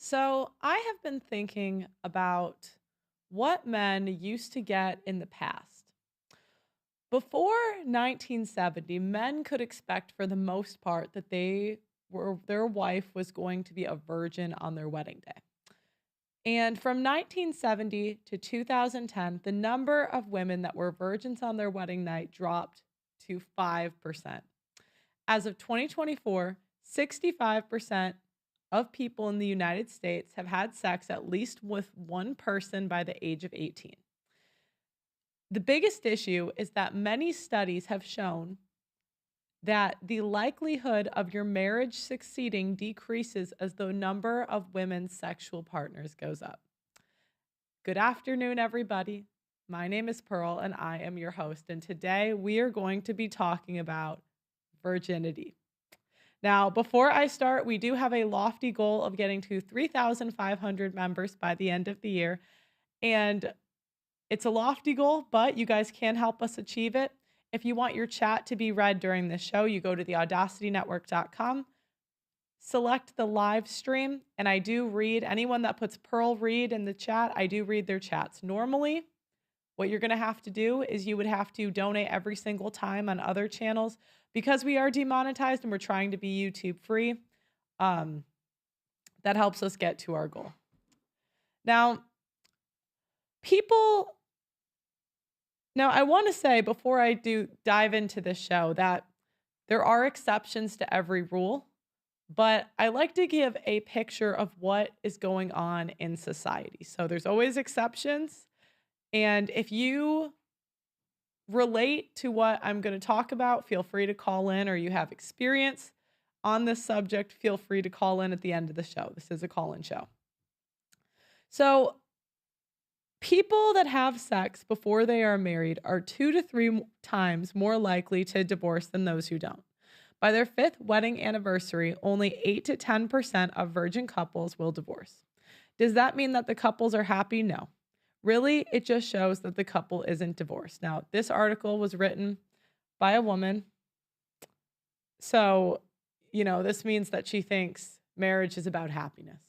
So I have been thinking about what men used to get in the past. Before 1970, men could expect for the most part that their wife was going to be a virgin on their wedding day. And from 1970 to 2010, the number of women that were virgins on their wedding night dropped to 5%. As of 2024, 65% of people in the United States have had sex at least with one person by the age of 18. The biggest issue is that many studies have shown that the likelihood of your marriage succeeding decreases as the number of women's sexual partners goes up. Good afternoon, everybody. My name is Pearl, and I am your host. And today we are going to be talking about virginity. Now, before I start, we do have a lofty goal of getting to 3,500 members by the end of the year. And it's a lofty goal, but you guys can help us achieve it. If you want your chat to be read during this show, you go to theaudacitynetwork.com, select the live stream, and I do read anyone that puts Pearl Read in the chat. I do read their chats. Normally, what you're going to have to do is you would have to donate every single time on other channels because we are demonetized and we're trying to be YouTube free. That helps us get to our goal. Now, I want to say before I do dive into this show that there are exceptions to every rule, but I like to give a picture of what is going on in society. So there's always exceptions. And if you relate to what I'm going to talk about, feel free to call in, or you have experience on this subject, feel free to call in at the end of the show. This is a call-in show. So people that have sex before they are married are 2 to 3 times more likely to divorce than those who don't. By their 5th wedding anniversary, only 8 to 10% of virgin couples will divorce. Does that mean that the couples are happy? No. Really, it just shows that the couple isn't divorced. Now, this article was written by a woman. So, this means that she thinks marriage is about happiness.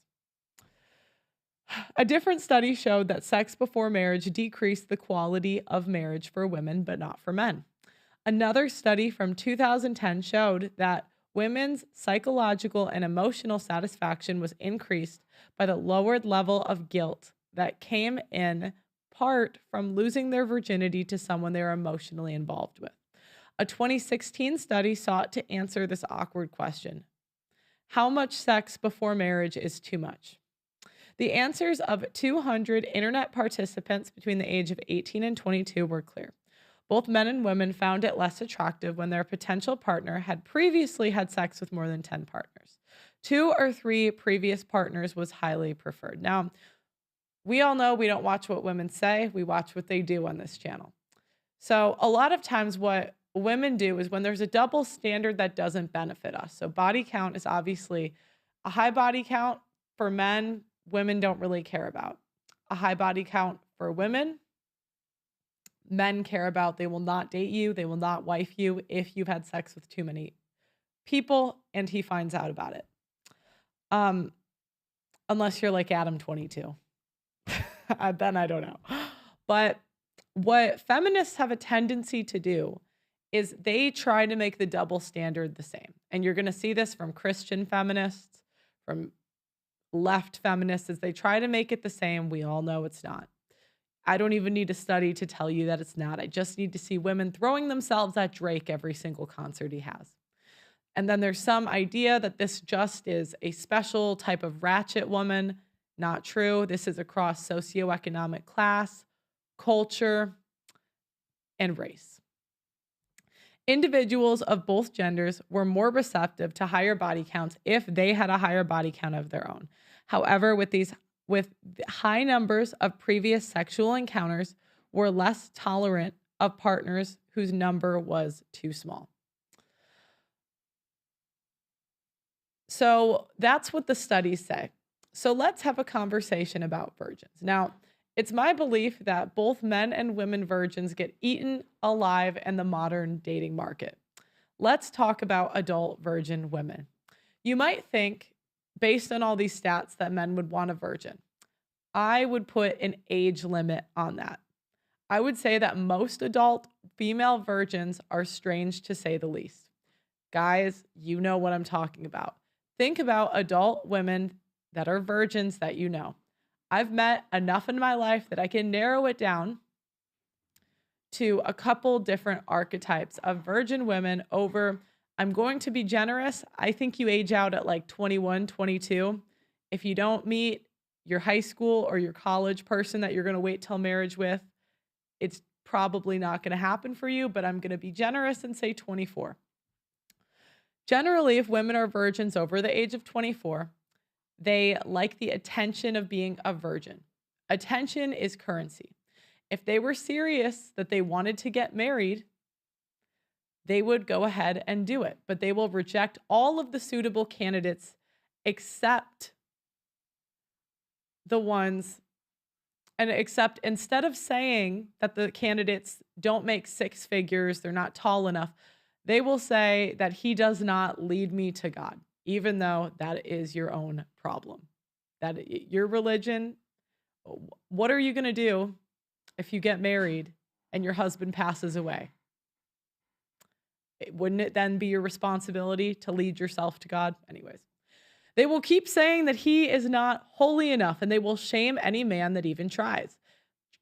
A different study showed that sex before marriage decreased the quality of marriage for women, but not for men. Another study from 2010 showed that women's psychological and emotional satisfaction was increased by the lowered level of guilt that came in part from losing their virginity to someone they were emotionally involved with. A 2016 study sought to answer this awkward question: how much sex before marriage is too much? The answers of 200 internet participants between the age of 18 and 22 were clear. Both men and women found it less attractive when their potential partner had previously had sex with more than 10 partners. 2 or 3 previous partners was highly preferred. Now, we all know we don't watch what women say, we watch what they do on this channel. So a lot of times what women do is when there's a double standard that doesn't benefit us. So body count is obviously a high body count for men, women don't really care about. A high body count for women, men care about. They will not date you, they will not wife you if you've had sex with too many people and he finds out about it. Unless you're like Adam 22. Then I don't know. But what feminists have a tendency to do is they try to make the double standard the same. And you're going to see this from Christian feminists, from left feminists, as they try to make it the same. We all know it's not. I don't even need a study to tell you that it's not. I just need to see women throwing themselves at Drake every single concert he has. And then there's some idea that this just is a special type of ratchet woman. Not true. This is across socioeconomic class, culture, and race. Individuals of both genders were more receptive to higher body counts if they had a higher body count of their own. However, with high numbers of previous sexual encounters, were less tolerant of partners whose number was too small. So that's what the studies say. So let's have a conversation about virgins. Now, it's my belief that both men and women virgins get eaten alive in the modern dating market. Let's talk about adult virgin women. You might think based on all these stats that men would want a virgin, I would put an age limit on that. I would say that most adult female virgins are strange, to say the least. Guys, you know what I'm talking about. Think about adult women that are virgins that you know. I've met enough in my life that I can narrow it down to a couple different archetypes of virgin women over, I'm going to be generous, I think you age out at like 21, 22. If you don't meet your high school or your college person that you're going to wait till marriage with, it's probably not going to happen for you, but I'm going to be generous and say 24. Generally, if women are virgins over the age of 24, they like the attention of being a virgin. Attention is currency. If they were serious that they wanted to get married, they would go ahead and do it, but they will reject all of the suitable candidates except the ones, and except instead of saying that the candidates don't make six figures, they're not tall enough, they will say that he does not lead me to God, even though that is your own problem. That your religion, what are you going to do if you get married and your husband passes away? Wouldn't it then be your responsibility to lead yourself to God? Anyways, they will keep saying that he is not holy enough, and they will shame any man that even tries.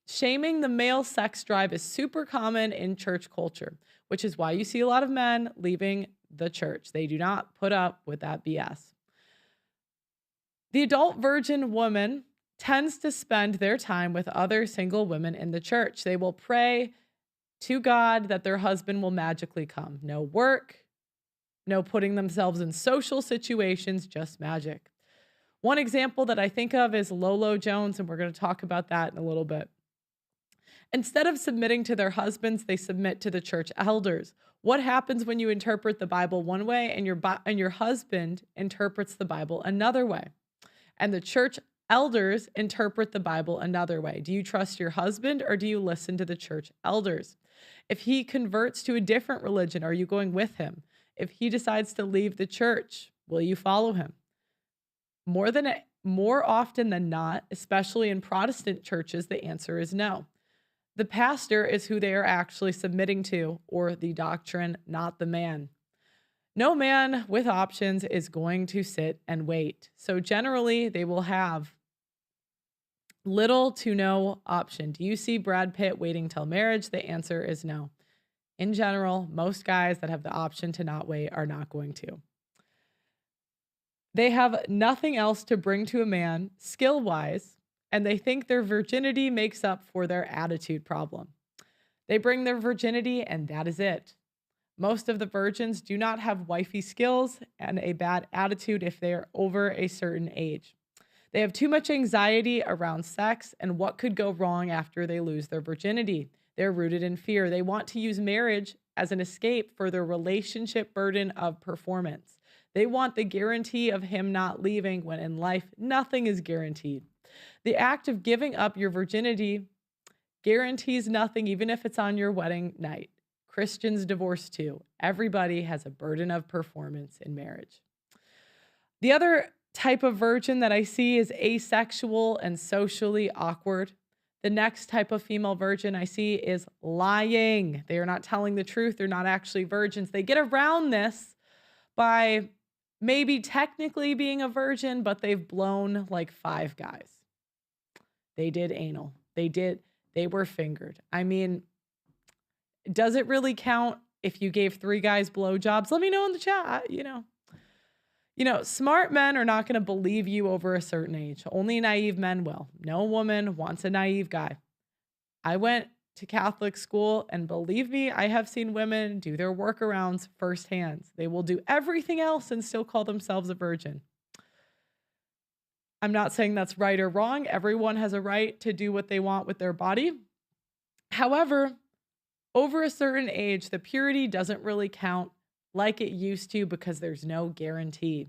Shaming the male sex drive is super common in church culture, which is why you see a lot of men leaving the church. They do not put up with that BS. The adult virgin woman tends to spend their time with other single women in the church. They will pray to God that their husband will magically come. No work, no putting themselves in social situations, just magic. One example that I think of is Lolo Jones, and we're going to talk about that in a little bit. Instead of submitting to their husbands, they submit to the church elders. What happens when you interpret the Bible one way and your husband interprets the Bible another way? And the church elders interpret the Bible another way. Do you trust your husband, or do you listen to the church elders? If he converts to a different religion, are you going with him? If he decides to leave the church, will you follow him? More often than not, especially in Protestant churches, the answer is no. The pastor is who they are actually submitting to, or the doctrine, not the man. No man with options is going to sit and wait. So generally, they will have little to no option. Do you see Brad Pitt waiting till marriage? The answer is no. In general, most guys that have the option to not wait are not going to. They have nothing else to bring to a man skill-wise, and they think their virginity makes up for their attitude problem. They bring their virginity, and that is it. Most of the virgins do not have wifey skills and a bad attitude if they are over a certain age. They have too much anxiety around sex and what could go wrong after they lose their virginity. They're rooted in fear. They want to use marriage as an escape for their relationship burden of performance. They want the guarantee of him not leaving, when in life, nothing is guaranteed. The act of giving up your virginity guarantees nothing, even if it's on your wedding night. Christians divorce too. Everybody has a burden of performance in marriage. The other type of virgin that I see is asexual and socially awkward. The next type of female virgin I see is lying. They are not telling the truth. They're not actually virgins. They get around this by maybe technically being a virgin, but they've blown like 5 guys. They did anal. They were fingered. I mean, does it really count if you gave 3 guys blowjobs? Let me know in the chat. You know, smart men are not going to believe you over a certain age. Only naive men will. No woman wants a naive guy. I went to Catholic school, and believe me, I have seen women do their workarounds firsthand. They will do everything else and still call themselves a virgin. I'm not saying that's right or wrong. Everyone has a right to do what they want with their body. However, over a certain age, the purity doesn't really count like it used to, because there's no guarantee.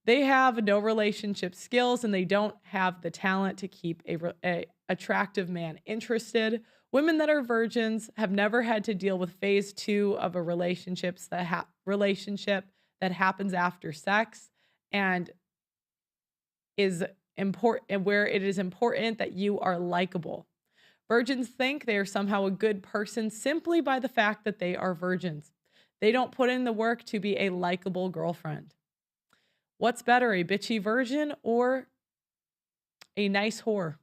They have no relationship skills, and they don't have the talent to keep a attractive man interested. Women that are virgins have never had to deal with phase 2 of a relationship that happens after sex, and is important, where it is important that you are likable. Virgins think they are somehow a good person simply by the fact that they are virgins. They don't put in the work to be a likable girlfriend. What's better, a bitchy virgin or a nice whore?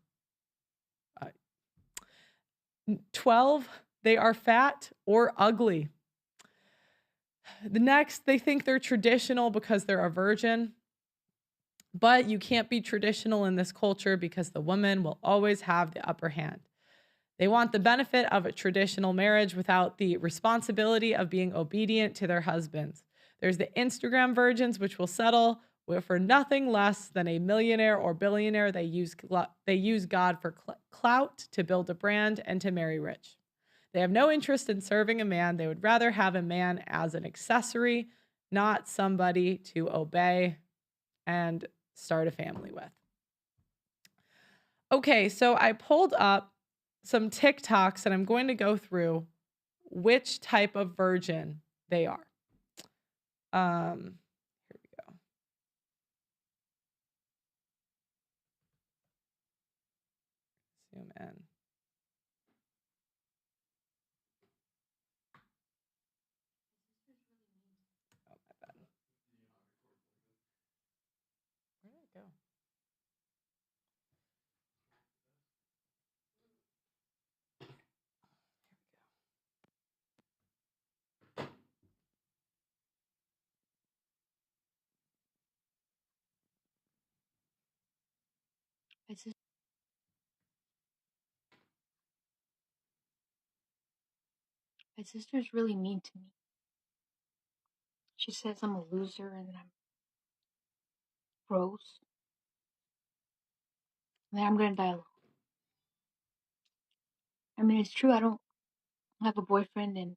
12, they are fat or ugly. The next, they think they're traditional because they're a virgin. But you can't be traditional in this culture because the woman will always have the upper hand. They want the benefit of a traditional marriage without the responsibility of being obedient to their husbands. There's the Instagram virgins, which will settle for nothing less than a millionaire or billionaire. They use God for clout, to build a brand, and to marry rich. They have no interest in serving a man. They would rather have a man as an accessory, not somebody to obey and start a family with. Okay, so I pulled up some TikToks and I'm going to go through which type of virgin they are. Here we go. Zoom in. Oh, my bad. Where did it go? My sister's really mean to me. She says I'm a loser and that I'm gross. And that I'm gonna die alone. I mean, it's true, I don't have a boyfriend and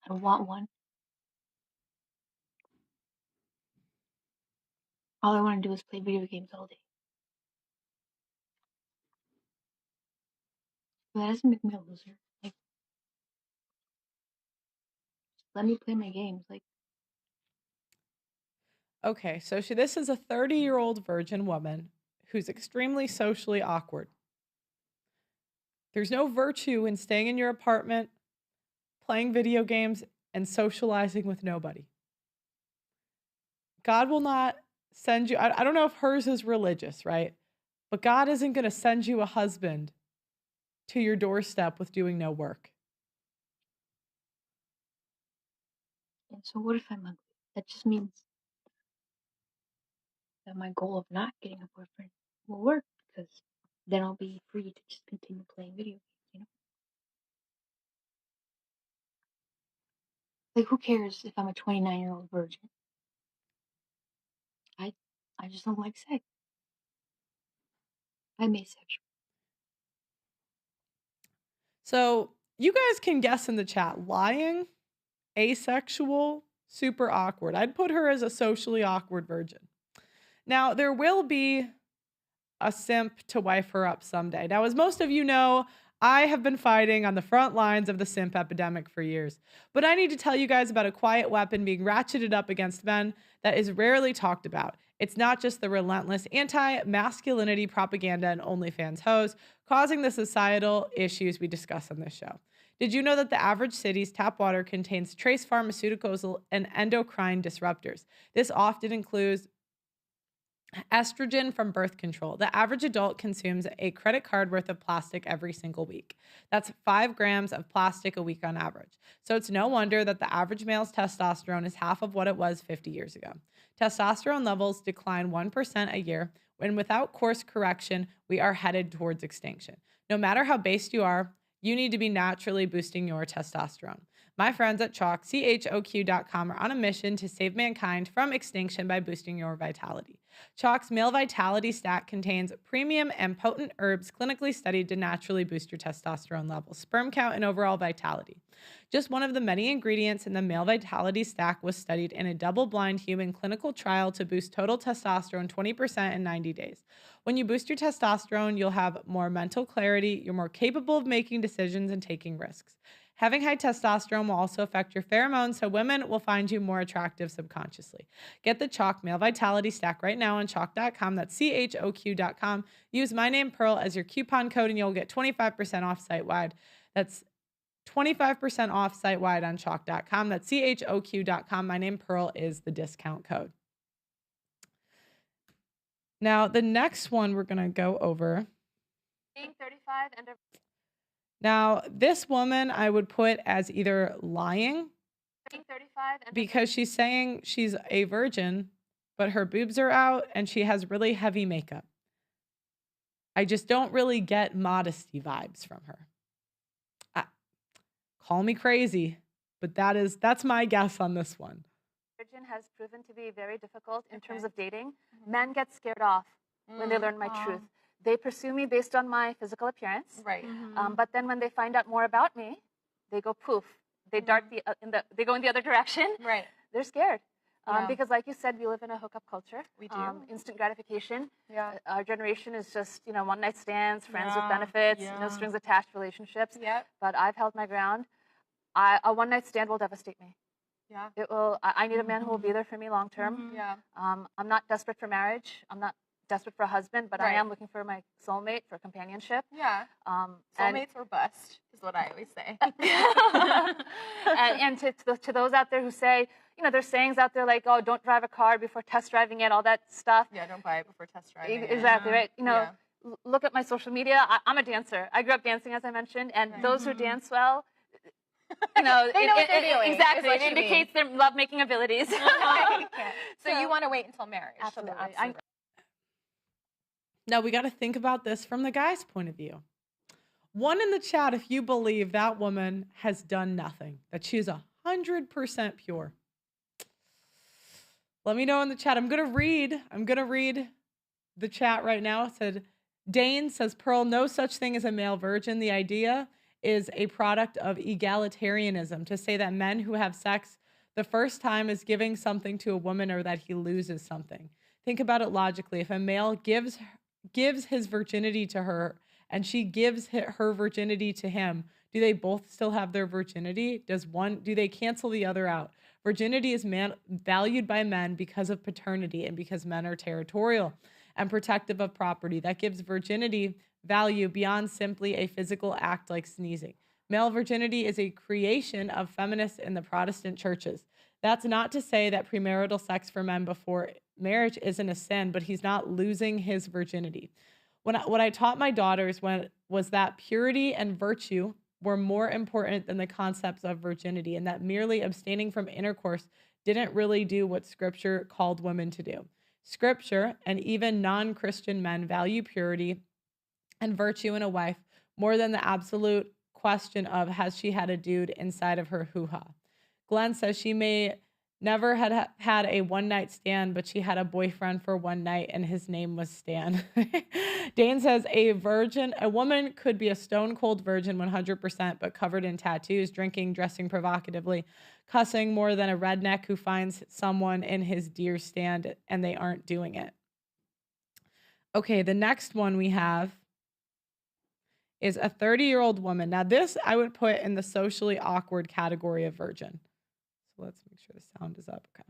I don't want one. All I want to do is play video games all day. But that doesn't make me a loser. Like, let me play my games. Like, Okay, so this is a 30-year-old virgin woman who's extremely socially awkward. There's no virtue in staying in your apartment, playing video games, and socializing with nobody. God will not send you, I don't know if hers is religious, right? But God isn't going to send you a husband to your doorstep with doing no work. and so what if I'm ugly? That just means that my goal of not getting a boyfriend will work because then I'll be free to just continue playing video games, you know? Like, who cares if I'm a 29-year-old virgin? I just don't like sex. I'm asexual. So you guys can guess in the chat: lying, asexual, super awkward. I'd put her as a socially awkward virgin. Now, there will be a simp to wife her up someday. Now, as most of you know, I have been fighting on the front lines of the simp epidemic for years. But I need to tell you guys about a quiet weapon being ratcheted up against men that is rarely talked about. It's not just the relentless anti-masculinity propaganda and OnlyFans hoes causing the societal issues we discuss on this show. Did you know that the average city's tap water contains trace pharmaceuticals and endocrine disruptors? This often includes estrogen from birth control. The average adult consumes a credit card worth of plastic every single week. That's 5 grams of plastic a week on average. So it's no wonder that the average male's testosterone is half of what it was 50 years ago. Testosterone levels decline 1% a year, when without course correction, we are headed towards extinction. No matter how based you are, you need to be naturally boosting your testosterone. My friends at Chalk, CHOQ.com, are on a mission to save mankind from extinction by boosting your vitality. Chalk's Male Vitality Stack contains premium and potent herbs clinically studied to naturally boost your testosterone levels, sperm count, and overall vitality. Just one of the many ingredients in the Male Vitality Stack was studied in a double-blind human clinical trial to boost total testosterone 20% in 90 days. When you boost your testosterone, you'll have more mental clarity, you're more capable of making decisions and taking risks. Having high testosterone will also affect your pheromones, so women will find you more attractive subconsciously. Get the Chalk Male Vitality Stack right now on chalk.com. That's CHOQ.com. Use my name, Pearl, as your coupon code, and you'll get 25% off site-wide. That's 25% off site-wide on chalk.com. That's CHOQ.com. My name, Pearl, is the discount code. Now, the next one we're going to go over. Being 35 and Now, this woman I would put as either lying being 35 and because she's saying she's a virgin, but her boobs are out and she has really heavy makeup. I just don't really get modesty vibes from her. Call me crazy, but that's my guess on this one. virgin has proven to be very difficult in terms of dating. Men get scared off when they learn my truth. They pursue me based on my physical appearance. Right. But then when they find out more about me, they go poof. They dart they go in the other direction. Right. They're scared. Yeah. Because like you said, we live in a hookup culture. We do. Instant gratification. Yeah. Our generation is just, one night stands, friends with benefits, no strings attached relationships. Yep. But I've held my ground. A one night stand will devastate me. Yeah. It will. I need a man who will be there for me long term. Yeah. I'm not desperate for marriage. I'm not desperate for a husband, but I Right. am looking for my soulmate, for companionship. Yeah. Soulmates or bust is what I always say. And to those out there who say, there's sayings out there like, oh, don't drive a car before test driving it, all that stuff. Yeah, don't buy it before test driving. Exactly, right. Yeah. Look at my social media. I'm a dancer. I grew up dancing, as I mentioned, and those who dance well, they know what they're doing. Exactly. Is It what you mean. indicates their love-making abilities. So you want to wait until marriage. Absolutely. Now, we got to think about this from the guy's point of view. One in the chat if you believe that woman has done nothing, that she's 100% pure. Let me know in the chat. I'm going to read the chat right now. It said, Dane says, Pearl, no such thing as a male virgin. The idea is a product of egalitarianism to say that men who have sex the first time is giving something to a woman or that he loses something. Think about it logically. If a male gives his virginity to her and she gives her virginity to him, do they both still have their virginity? Do they cancel the other out? Virginity is valued by men because of paternity and because men are territorial and protective of property. That gives virginity value beyond simply a physical act like sneezing. Male virginity is a creation of feminists in the Protestant churches. That's not to say that premarital sex for men before marriage isn't a sin, but he's not losing his virginity. What I taught my daughters was that purity and virtue were more important than the concepts of virginity, and that merely abstaining from intercourse didn't really do what Scripture called women to do. Scripture and even non-Christian men value purity and virtue in a wife more than the absolute question of has she had a dude inside of her hoo-ha. Glenn says she may never had a one-night stand, but she had a boyfriend for one night and his name was Stan. Dane says a woman could be a stone-cold virgin 100%, but covered in tattoos, drinking, dressing provocatively, cussing more than a redneck who finds someone in his deer stand and they aren't doing it. Okay, the next one we have is a 30-year-old woman. Now this I would put in the socially awkward category of virgin. So let's make sure the sound is up. Okay.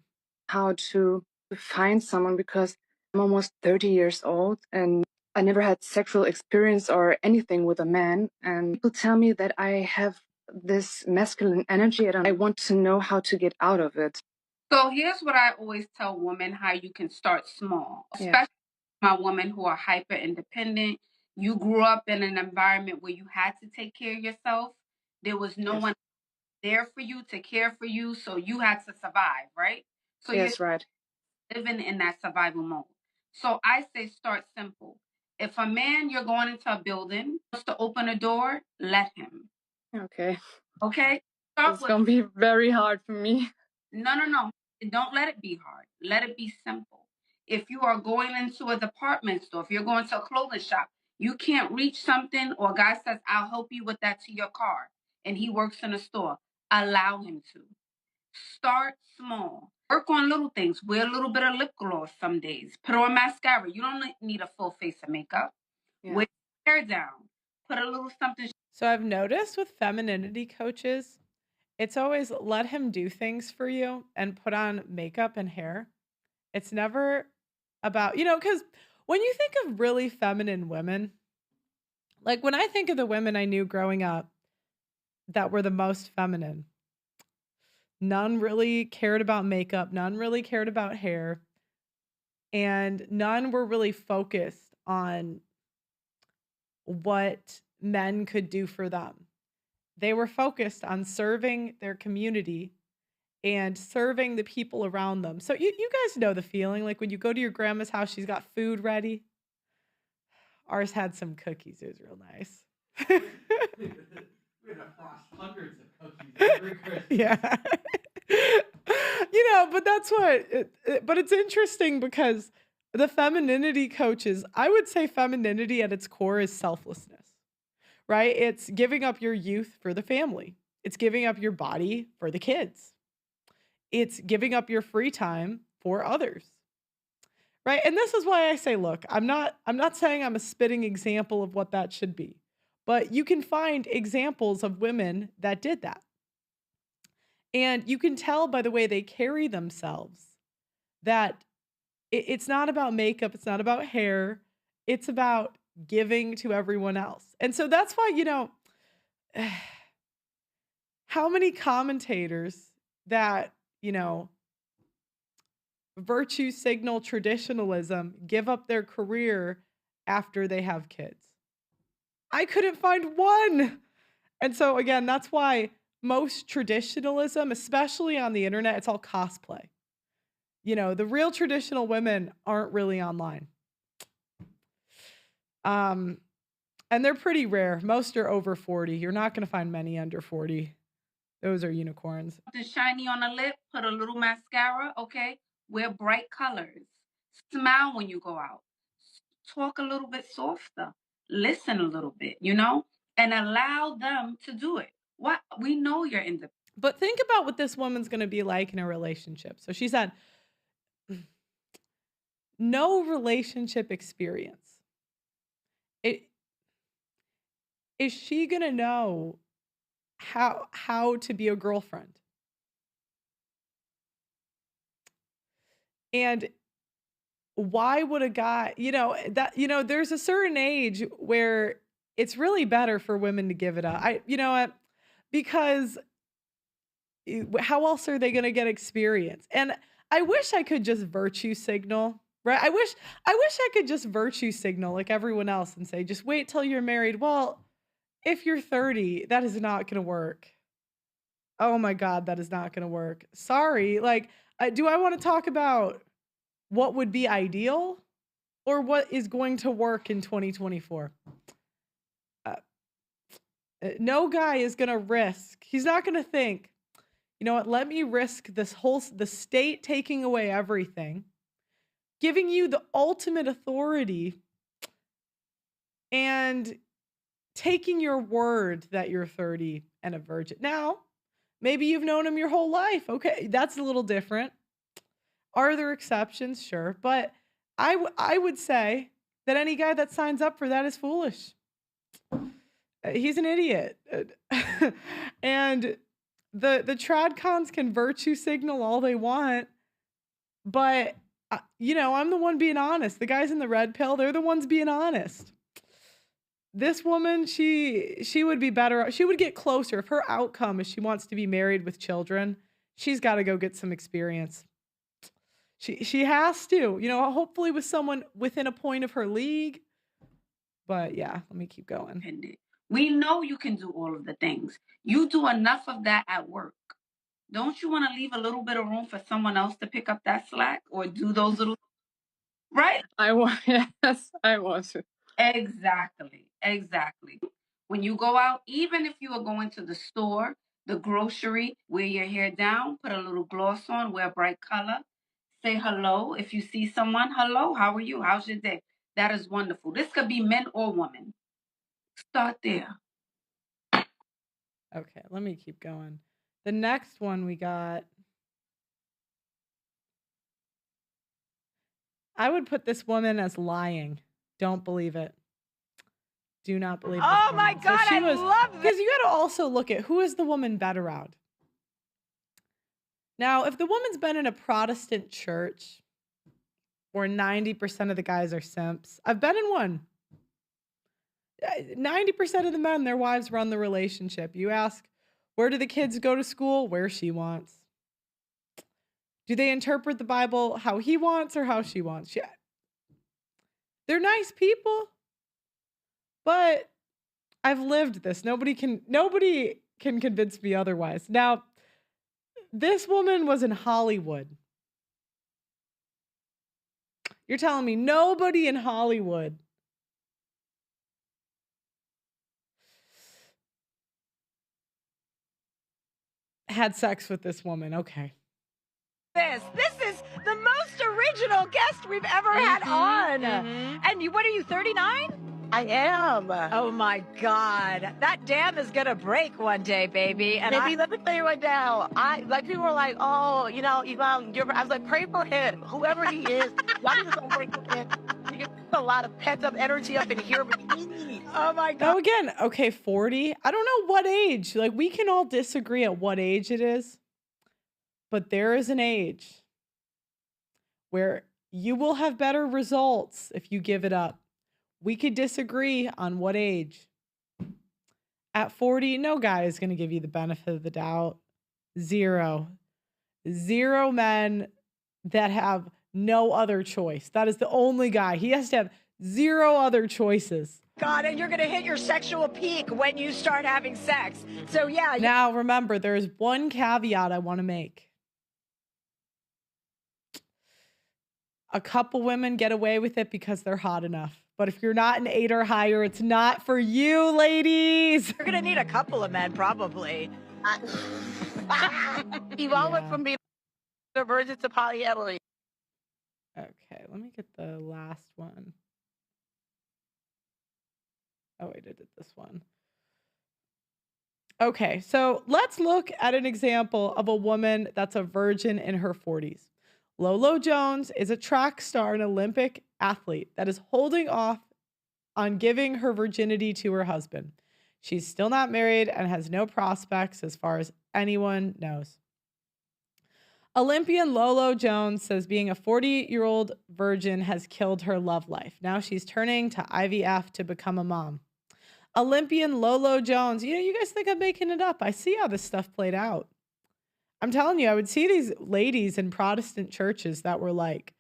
How to find someone because I'm almost 30 years old and I never had sexual experience or anything with a man. And people tell me that I have this masculine energy and I want to know how to get out of it. So here's what I always tell women how you can start small, especially my women who are hyper independent. You grew up in an environment where you had to take care of yourself. There was no one there for you to care for you, so you had to survive, right? So you're right. Living in that survival mode. So I say start simple. If a man you're going into a building wants to open a door, let him. Okay. Okay? It's going to be very hard for me. No. Don't let it be hard. Let it be simple. If you are going into a department store, if you're going to a clothing shop, you can't reach something or a guy says, I'll help you with that to your car, and he works in a store, allow him to. Start small. Work on little things. Wear a little bit of lip gloss some days. Put on mascara. You don't need a full face of makeup. Wear your hair down. Put a little something. So I've noticed with femininity coaches, it's always let him do things for you and put on makeup and hair. It's never about, because when you think of really feminine women, like when I think of the women I knew growing up that were the most feminine, none really cared about makeup, none really cared about hair, and none were really focused on what men could do for them. They were focused on serving their community and serving the people around them. So you guys know the feeling, like when you go to your grandma's house, she's got food ready. Ours had some cookies. It was real nice. We're gonna frost hundreds of cookies every Christmas. Yeah. But that's but it's interesting because the femininity coaches, I would say femininity at its core is selflessness, right? It's giving up your youth for the family. It's giving up your body for the kids. It's giving up your free time for others. Right? And this is why I say, look, I'm not saying I'm a spitting example of what that should be. But you can find examples of women that did that. And you can tell by the way they carry themselves that it's not about makeup, it's not about hair, it's about giving to everyone else. And so that's why, how many commentators that, virtue signal traditionalism give up their career after they have kids? I couldn't find one. And so again, that's why most traditionalism, especially on the internet, it's all cosplay. The real traditional women aren't really online. And they're pretty rare. Most are over 40. You're not going to find many under 40. Those are unicorns. The shiny on the lip, put a little mascara, okay? Wear bright colors. Smile when you go out. Talk a little bit softer. Listen a little bit, and allow them to do it. What? We know you're independent. But think about what this woman's going to be like in a relationship. So she said, no relationship experience. Is she going to know how to be a girlfriend? And why would a guy, there's a certain age where it's really better for women to give it up. Because how else are they going to get experience? And I wish I could just virtue signal, right? I wish I could just virtue signal like everyone else and say, just wait till you're married. Well, if you're 30, that is not going to work. Oh my God, that is not going to work. Sorry. Like, do I want to talk about what would be ideal or what is going to work in 2024? No guy is going to risk. He's not going to think, you know what, let me risk the state taking away everything, giving you the ultimate authority and taking your word that you're 30 and a virgin. Now, maybe you've known him your whole life. Okay, that's a little different. Are there exceptions? Sure. But I would say that any guy that signs up for that is foolish. He's an idiot. And the tradcons can virtue signal all they want. But, I'm the one being honest. The guys in the red pill, they're the ones being honest. This woman, she would be better. She would get closer. If her outcome is she wants to be married with children, she's got to go get some experience. She has to, hopefully with someone within a point of her league. But yeah, let me keep going. We know you can do all of the things. You do enough of that at work. Don't you want to leave a little bit of room for someone else to pick up that slack or do those little, right? Yes, I want to. Exactly. When you go out, even if you are going to the store, the grocery, wear your hair down, put a little gloss on, wear a bright color, say hello. If you see someone, hello, how are you? How's your day? That is wonderful. This could be men or women. Start there. Okay, let me keep going. The next one we got, I would put this woman as lying. Don't believe it. do not believe. Oh my God, I love this. Because you got to also look at who has the woman been around. Now, if the woman's been in a Protestant church where 90% of the guys are simps, I've been in one. 90% of the men, their wives run the relationship. You ask, where do the kids go to school? Where she wants. Do they interpret the Bible how he wants or how she wants? Yeah. They're nice people, but I've lived this. Nobody can convince me otherwise. Now, this woman was in Hollywood. You're telling me nobody in Hollywood had sex with this woman? Okay. This is the most original guest we've ever had on. And what are you, 39? I am. Oh my God. That dam is gonna break one day, baby. And Baby, let me tell you right now. People were like, oh, you know, I was like, pray for him. Whoever he is, y'all need to pray for him. You get a lot of pent up energy up in here. Oh my God. Now again, okay, 40. I don't know what age. Like, we can all disagree at what age it is. But there is an age where you will have better results if you give it up. We could disagree on what age. At 40, no guy is going to give you the benefit of the doubt. Zero men that have no other choice. That is the only guy. He has to have zero other choices. God, and you're going to hit your sexual peak when you start having sex. So yeah. Now, remember, there's one caveat I want to make. A couple women get away with it because they're hot enough. But if you're not an 8 or higher, it's not for you, ladies. You're going to need a couple of men, probably. Yvonne went from being a virgin to polyamory. Okay, let me get the last one. Oh, wait, I did this one. Okay, so let's look at an example of a woman that's a virgin in her 40s. Lolo Jones is a track star and Olympic athlete that is holding off on giving her virginity to her husband. She's still not married and has no prospects as far as anyone knows. Olympian Lolo Jones says being a 40-year-old virgin has killed her love life. Now she's turning to IVF to become a mom. Olympian Lolo Jones, you guys think I'm making it up. I see how this stuff played out. I'm telling you, I would see these ladies in Protestant churches that were like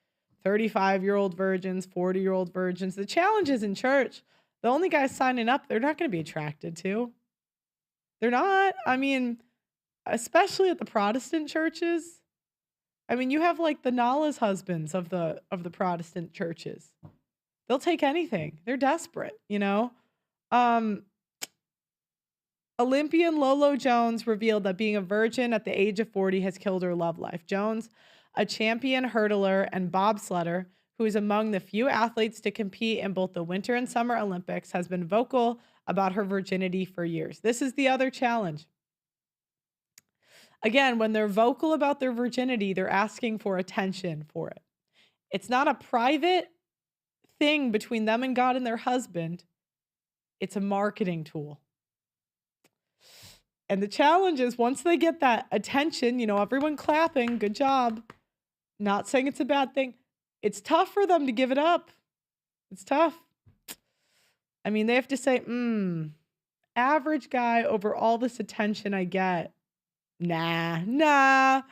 35-year-old virgins, 40-year-old virgins. The challenge is in church, the only guys signing up, they're not going to be attracted to. They're not. I mean, especially at the Protestant churches. I mean, you have like the Nala's husbands of the Protestant churches. They'll take anything. They're desperate, Olympian Lolo Jones revealed that being a virgin at the age of 40 has killed her love life. Jones, a champion hurdler and bobsledder who is among the few athletes to compete in both the Winter and Summer Olympics, has been vocal about her virginity for years. This is the other challenge. Again, when they're vocal about their virginity, they're asking for attention for it. It's not a private thing between them and God and their husband. It's a marketing tool. And the challenge is once they get that attention, everyone clapping, good job. Not saying it's a bad thing. It's tough for them to give it up. It's tough. I mean, they have to say, average guy over all this attention I get. Nah.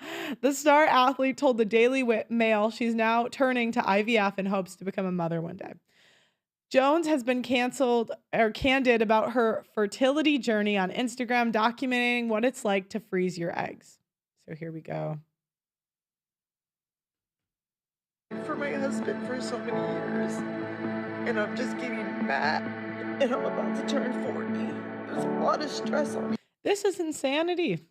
The star athlete told the Daily Mail she's now turning to IVF in hopes to become a mother one day. Jones has been candid about her fertility journey on Instagram, documenting what it's like to freeze your eggs. So here we go. For my husband for so many years, and I'm just getting mad, and I'm about to turn 40. There's a lot of stress on me. This is insanity.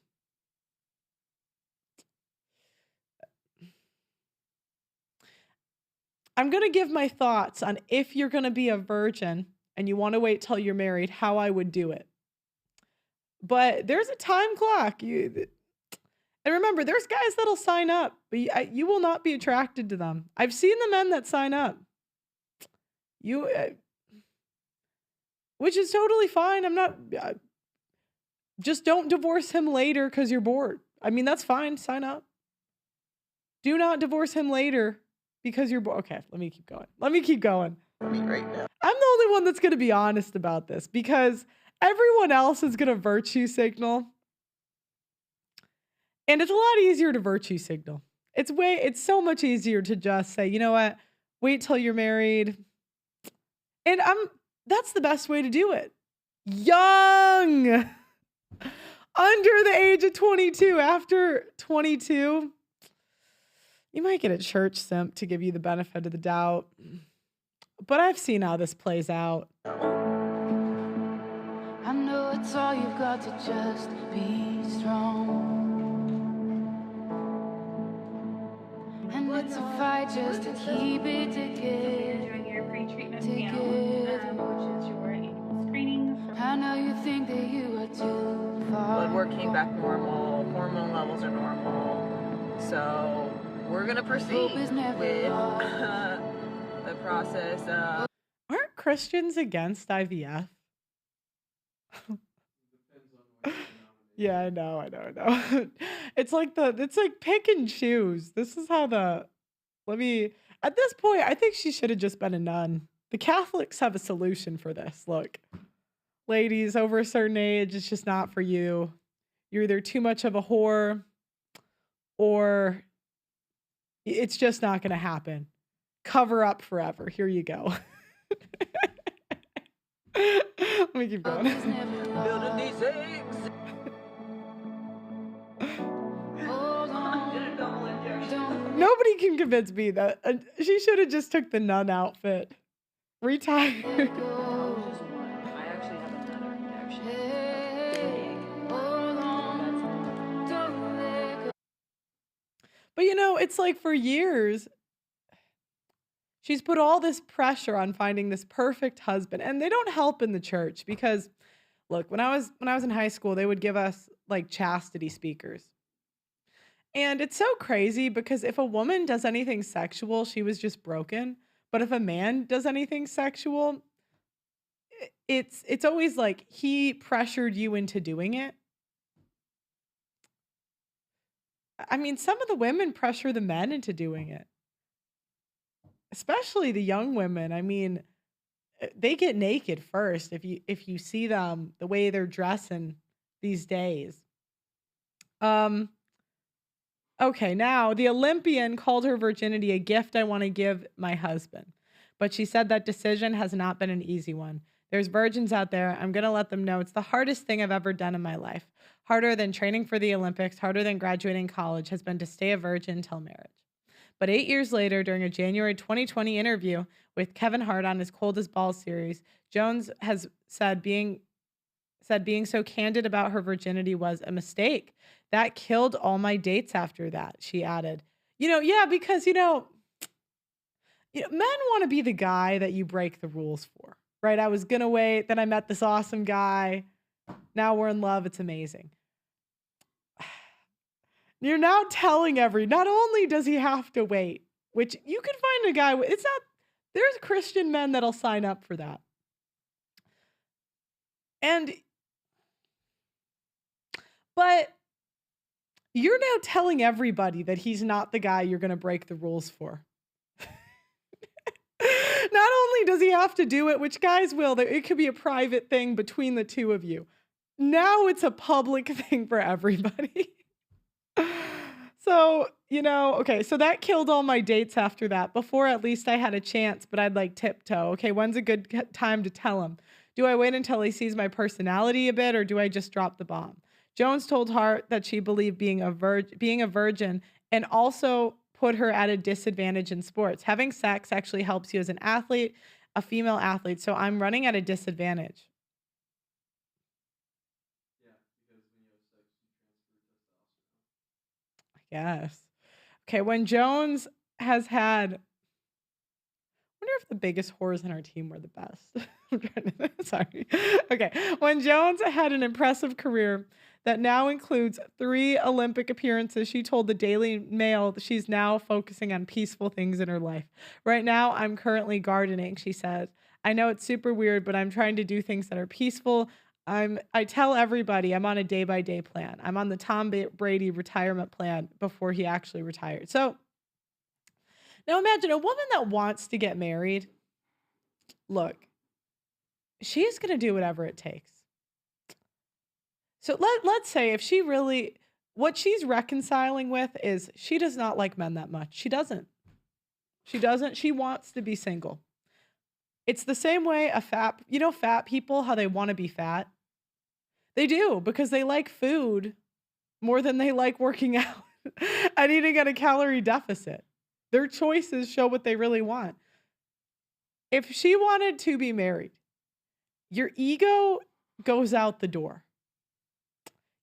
I'm going to give my thoughts on if you're going to be a virgin and you want to wait till you're married, how I would do it. But there's a time clock. And remember, there's guys that'll sign up, but you will not be attracted to them. I've seen the men that sign up. When which is totally fine. I'm not, just don't divorce him later because you're bored. I mean, that's fine. Sign up. Do not divorce him later because you're bored. Okay, let me keep going. Me right now. I'm the only one that's going to be honest about this because everyone else is going to virtue signal. And it's a lot easier to virtue signal. It's so much easier to just say, you know what? Wait till you're married. And that's the best way to do it. Young. Under the age of 22. After 22, you might get a church simp to give you the benefit of the doubt. But I've seen how this plays out. I know it's all you've got to just be strong. And it's a fight just to keep it together. During your pre-treatment Together. panel, which is your annual screening. I know you think that you are too far. Blood work came back normal. Hormone levels are normal. So we're gonna proceed Hope is never with lost. the process of. Aren't Christians against IVF? Yeah, I know. It's like pick and choose. This is how at this point, I think she should have just been a nun. The Catholics have a solution for this. Look, ladies over a certain age, it's just not for you. You're either too much of a whore or it's just not going to happen. Cover up forever. Here you go. Let me keep going. Building these eggs. Nobody can convince me that she should have just took the nun outfit. Retired. I actually have another injection. But it's like for years, she's put all this pressure on finding this perfect husband, and they don't help in the church because, look, when I was in high school, they would give us like chastity speakers. And it's so crazy because if a woman does anything sexual, she was just broken. But if a man does anything sexual, it's always like he pressured you into doing it. I mean, some of the women pressure the men into doing it. Especially the young women. I mean, they get naked first if you see them the way they're dressing these days. Okay, now the Olympian called her virginity a gift I want to give my husband. But she said that decision has not been an easy one. There's virgins out there. I'm going to let them know it's the hardest thing I've ever done in my life. Harder than training for the Olympics, harder than graduating college has been to stay a virgin till marriage. But 8 years later, during a January 2020 interview with Kevin Hart on his Cold as Balls series, Jones has said being so candid about her virginity was a mistake. That killed all my dates after that, she added. Because men want to be the guy that you break the rules for, right? I was going to wait, then I met this awesome guy. Now we're in love. It's amazing. You're now telling not only does he have to wait, which you can find a guy, there's Christian men that'll sign up for that. But you're now telling everybody that he's not the guy you're going to break the rules for. Not only does he have to do it, which guys will, it could be a private thing between the two of you. Now it's a public thing for everybody. So, okay, so that killed all my dates after that. Before, at least I had a chance, but I'd like tiptoe. Okay, when's a good time to tell him? Do I wait until he sees my personality a bit, or do I just drop the bomb? Jones told Hart that she believed being a virgin and also put her at a disadvantage in sports. Having sex actually helps you as an athlete, a female athlete. So I'm running at a disadvantage. I guess. Okay, when Jones has had, I wonder if the biggest whores in our team were the best. Sorry. Okay, when Jones had an impressive career that now includes 3 Olympic appearances, she told the Daily Mail that she's now focusing on peaceful things in her life. Right now, I'm currently gardening, she said. I know it's super weird, but I'm trying to do things that are peaceful. I tell everybody I'm on a day-by-day plan. I'm on the Tom Brady retirement plan before he actually retired. So now imagine a woman that wants to get married. Look, she's going to do whatever it takes. So let's say if she really, what she's reconciling with is she does not like men that much. She doesn't. She wants to be single. It's the same way fat people, how they want to be fat. They do, because they like food more than they like working out and eating at a calorie deficit. Their choices show what they really want. If she wanted to be married, your ego goes out the door.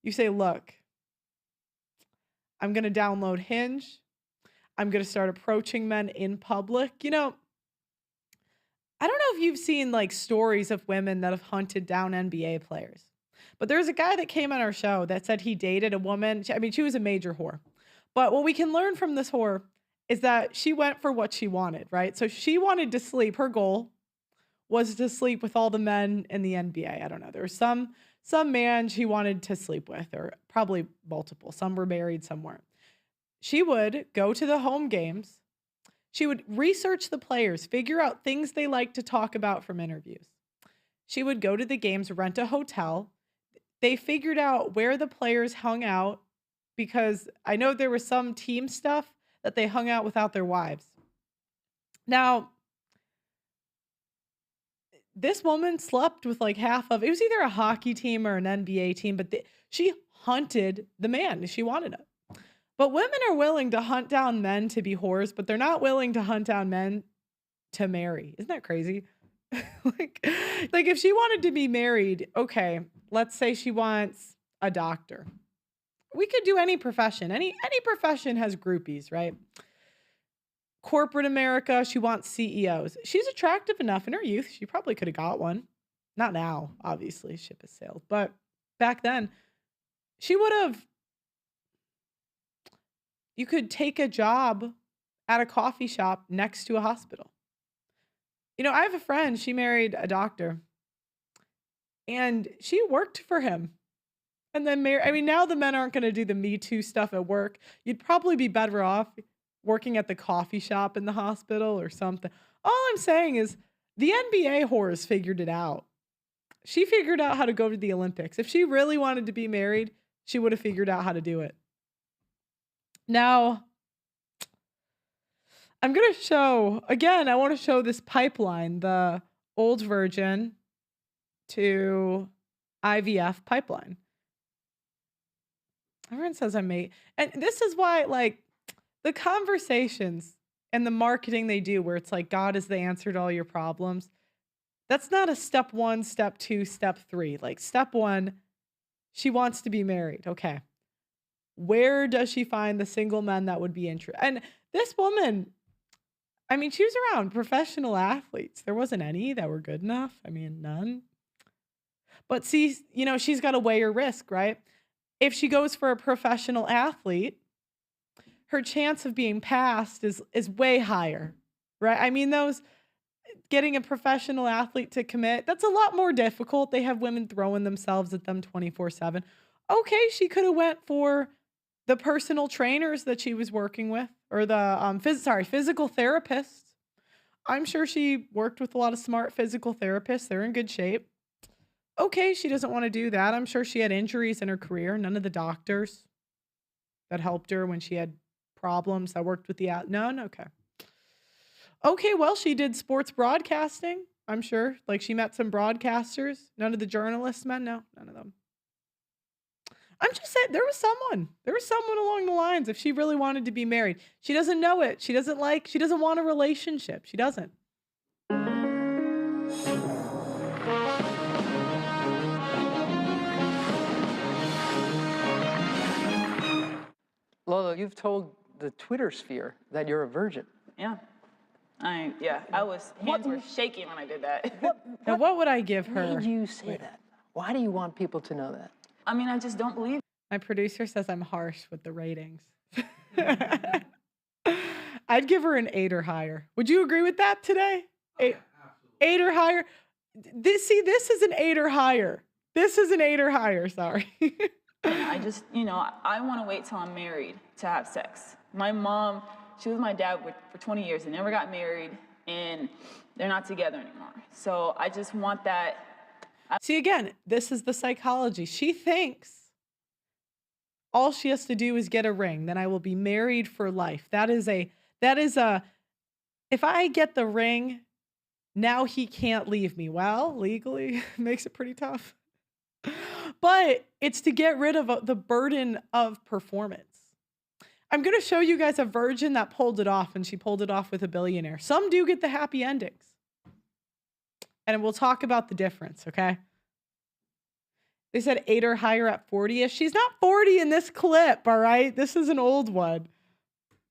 You say, look, I'm going to download Hinge. I'm going to start approaching men in public. I don't know if you've seen like stories of women that have hunted down NBA players, but there's a guy that came on our show that said he dated a woman. I mean, she was a major whore, but what we can learn from this whore is that she went for what she wanted, right? So she wanted to sleep. Her goal was to sleep with all the men in the NBA. I don't know. There was some man she wanted to sleep with, or probably multiple. Some were married, some weren't. She would go to the home games. She would research the players, figure out things they like to talk about from interviews. She would go to the games, rent a hotel. They figured out where the players hung out, because I know there was some team stuff that they hung out without their wives. Now, this woman slept with like half of, it was either a hockey team or an NBA team, but she hunted the man. She wanted it. But women are willing to hunt down men to be whores, but they're not willing to hunt down men to marry. Isn't that crazy? like if she wanted to be married, okay, let's say she wants a doctor. We could do any profession. Any profession has groupies, right? Corporate America, she wants CEOs. She's attractive enough in her youth. She probably could have got one. Not now, obviously, ship has sailed. But back then, she would have. You could take a job at a coffee shop next to a hospital. I have a friend, she married a doctor, and she worked for him. And then now the men aren't going to do the Me Too stuff at work. You'd probably be better off working at the coffee shop in the hospital or something. All I'm saying is the NBA whores figured it out. She figured out how to go to the Olympics. If she really wanted to be married, she would have figured out how to do it. Now, I'm going to show, again, I want to show this pipeline, the old virgin to IVF pipeline. Everyone says I'm mate. And this is why, like, the conversations and the marketing they do where it's like, God is the answer to all your problems. That's not a step 1, step 2, step 3. Like, step 1, she wants to be married. Okay. Where does she find the single men that would be interested? And this woman, I mean, she was around professional athletes. There wasn't any that were good enough. I mean, none. But see, she's got to weigh her risk, right? If she goes for a professional athlete, her chance of being passed is way higher, right? I mean, getting a professional athlete to commit, that's a lot more difficult. They have women throwing themselves at them 24/7. Okay, she could have went for the personal trainers that she was working with, or the physical therapists. I'm sure she worked with a lot of smart physical therapists. They're in good shape. Okay, she doesn't want to do that. I'm sure she had injuries in her career. None of the doctors that helped her when she had problems that worked with no, okay. Okay, well, she did sports broadcasting, I'm sure. Like, she met some broadcasters. None of the journalists men, no, none of them. I'm just saying, there was someone along the lines, if she really wanted to be married. She doesn't know it. She doesn't want a relationship. She doesn't. Lolo, you've told the Twitter sphere that you're a virgin. Yeah. Hands were shaking when I did that. Now, what would I give her? Why do you say that? Why do you want people to know that? I mean, I just don't believe. My producer says I'm harsh with the ratings. I'd give her an 8 or higher. Would you agree with that today? 8 or higher. This is an 8 or higher. This is an 8 or higher, sorry. I just, I want to wait till I'm married to have sex. My mom, she was my dad for 20 years. They never got married, and they're not together anymore. So I just want that. See, again, this is the psychology. She thinks all she has to do is get a ring, then I will be married for life. That is a, if I get the ring, now he can't leave me. Well, legally makes it pretty tough. But it's to get rid of the burden of performance. I'm going to show you guys a virgin that pulled it off, and she pulled it off with a billionaire. Some do get the happy endings. And we'll talk about the difference, okay? They said 8 or higher at 40-ish. She's not 40 in this clip, all right? This is an old one.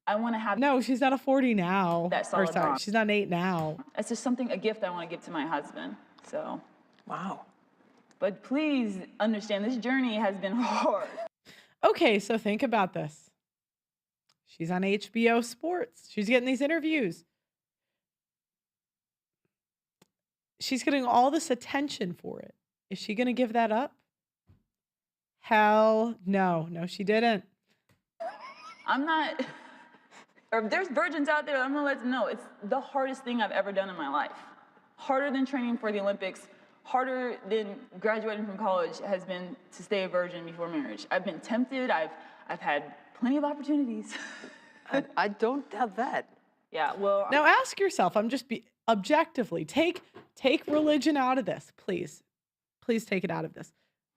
I want to have... No, she's not a 40 now. That solid or sorry, bond. she's not an 8 now. It's just a gift I want to give to my husband. So, wow. But please understand, this journey has been hard. Okay, so think about this. She's on HBO Sports. She's getting these interviews. She's getting all this attention for it. Is she going to give that up? Hell no. No, she didn't. I'm not... Or if there's virgins out there, I'm going to let them know. It's the hardest thing I've ever done in my life. Harder than training for the Olympics, harder than graduating from college has been to stay a virgin before marriage. I've been tempted. I've had plenty of opportunities. I don't doubt that. Yeah, well... Now ask yourself, objectively, take religion out of this, please. Please take it out of this.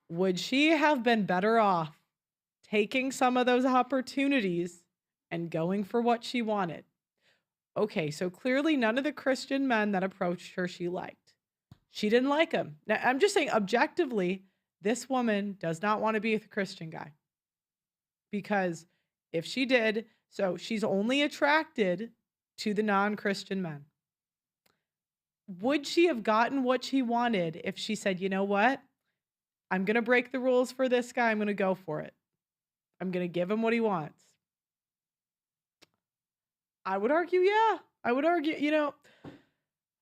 Would she have been better off taking some of those opportunities and going for what she wanted? Okay, so clearly none of the Christian men that approached her she liked. She didn't like him. Now, I'm just saying, objectively, this woman does not want to be with a Christian guy. Because if she did, so she's only attracted to the non-Christian men. Would she have gotten what she wanted if she said, you know what? I'm going to break the rules for this guy. I'm going to go for it. I'm going to give him what he wants. I would argue, yeah. I would argue,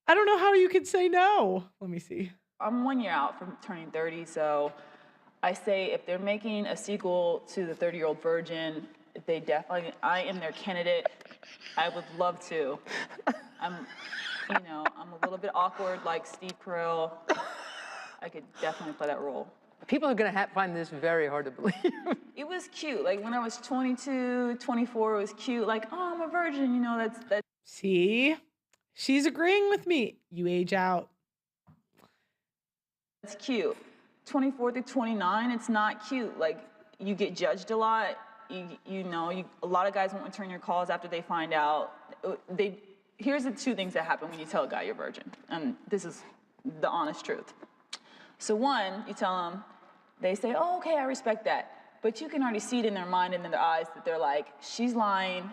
I don't know how you could say no. Let me see. I'm 1 year out from turning 30, so I say if they're making a sequel to the 30-year-old virgin, I am their candidate. I would love to. I'm a little bit awkward like Steve Carell. I could definitely play that role. People are going to find this very hard to believe. It was cute. Like when I was 22, 24, it was cute. Like, oh, I'm a virgin. That's. See? She's agreeing with me. You age out. It's cute. 24 to 29, it's not cute. Like you get judged a lot. A lot of guys won't return your calls after they find out. Here's the two things that happen when you tell a guy you're virgin. And this is the honest truth. So one, you tell them, they say, oh, okay, I respect that. But you can already see it in their mind and in their eyes that they're like, she's lying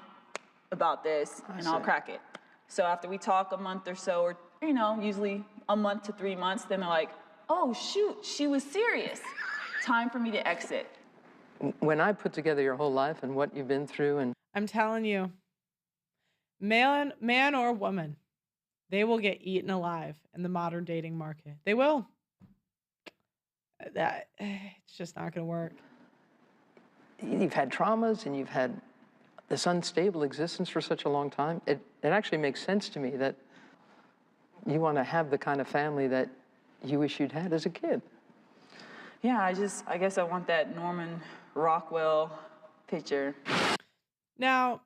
about this, and I'll crack it. So after we talk a month or so, or, usually a month to 3 months, then they're like, oh, shoot, she was serious. Time for me to exit. When I put together your whole life and what you've been through, and I'm telling you, man or woman, they will get eaten alive in the modern dating market. They will. It's just not going to work. You've had traumas and you've had this unstable existence for such a long time. It actually makes sense to me that you want to have the kind of family that you wish you'd had as a kid. Yeah, I guess I want that Norman Rockwell picture. Now,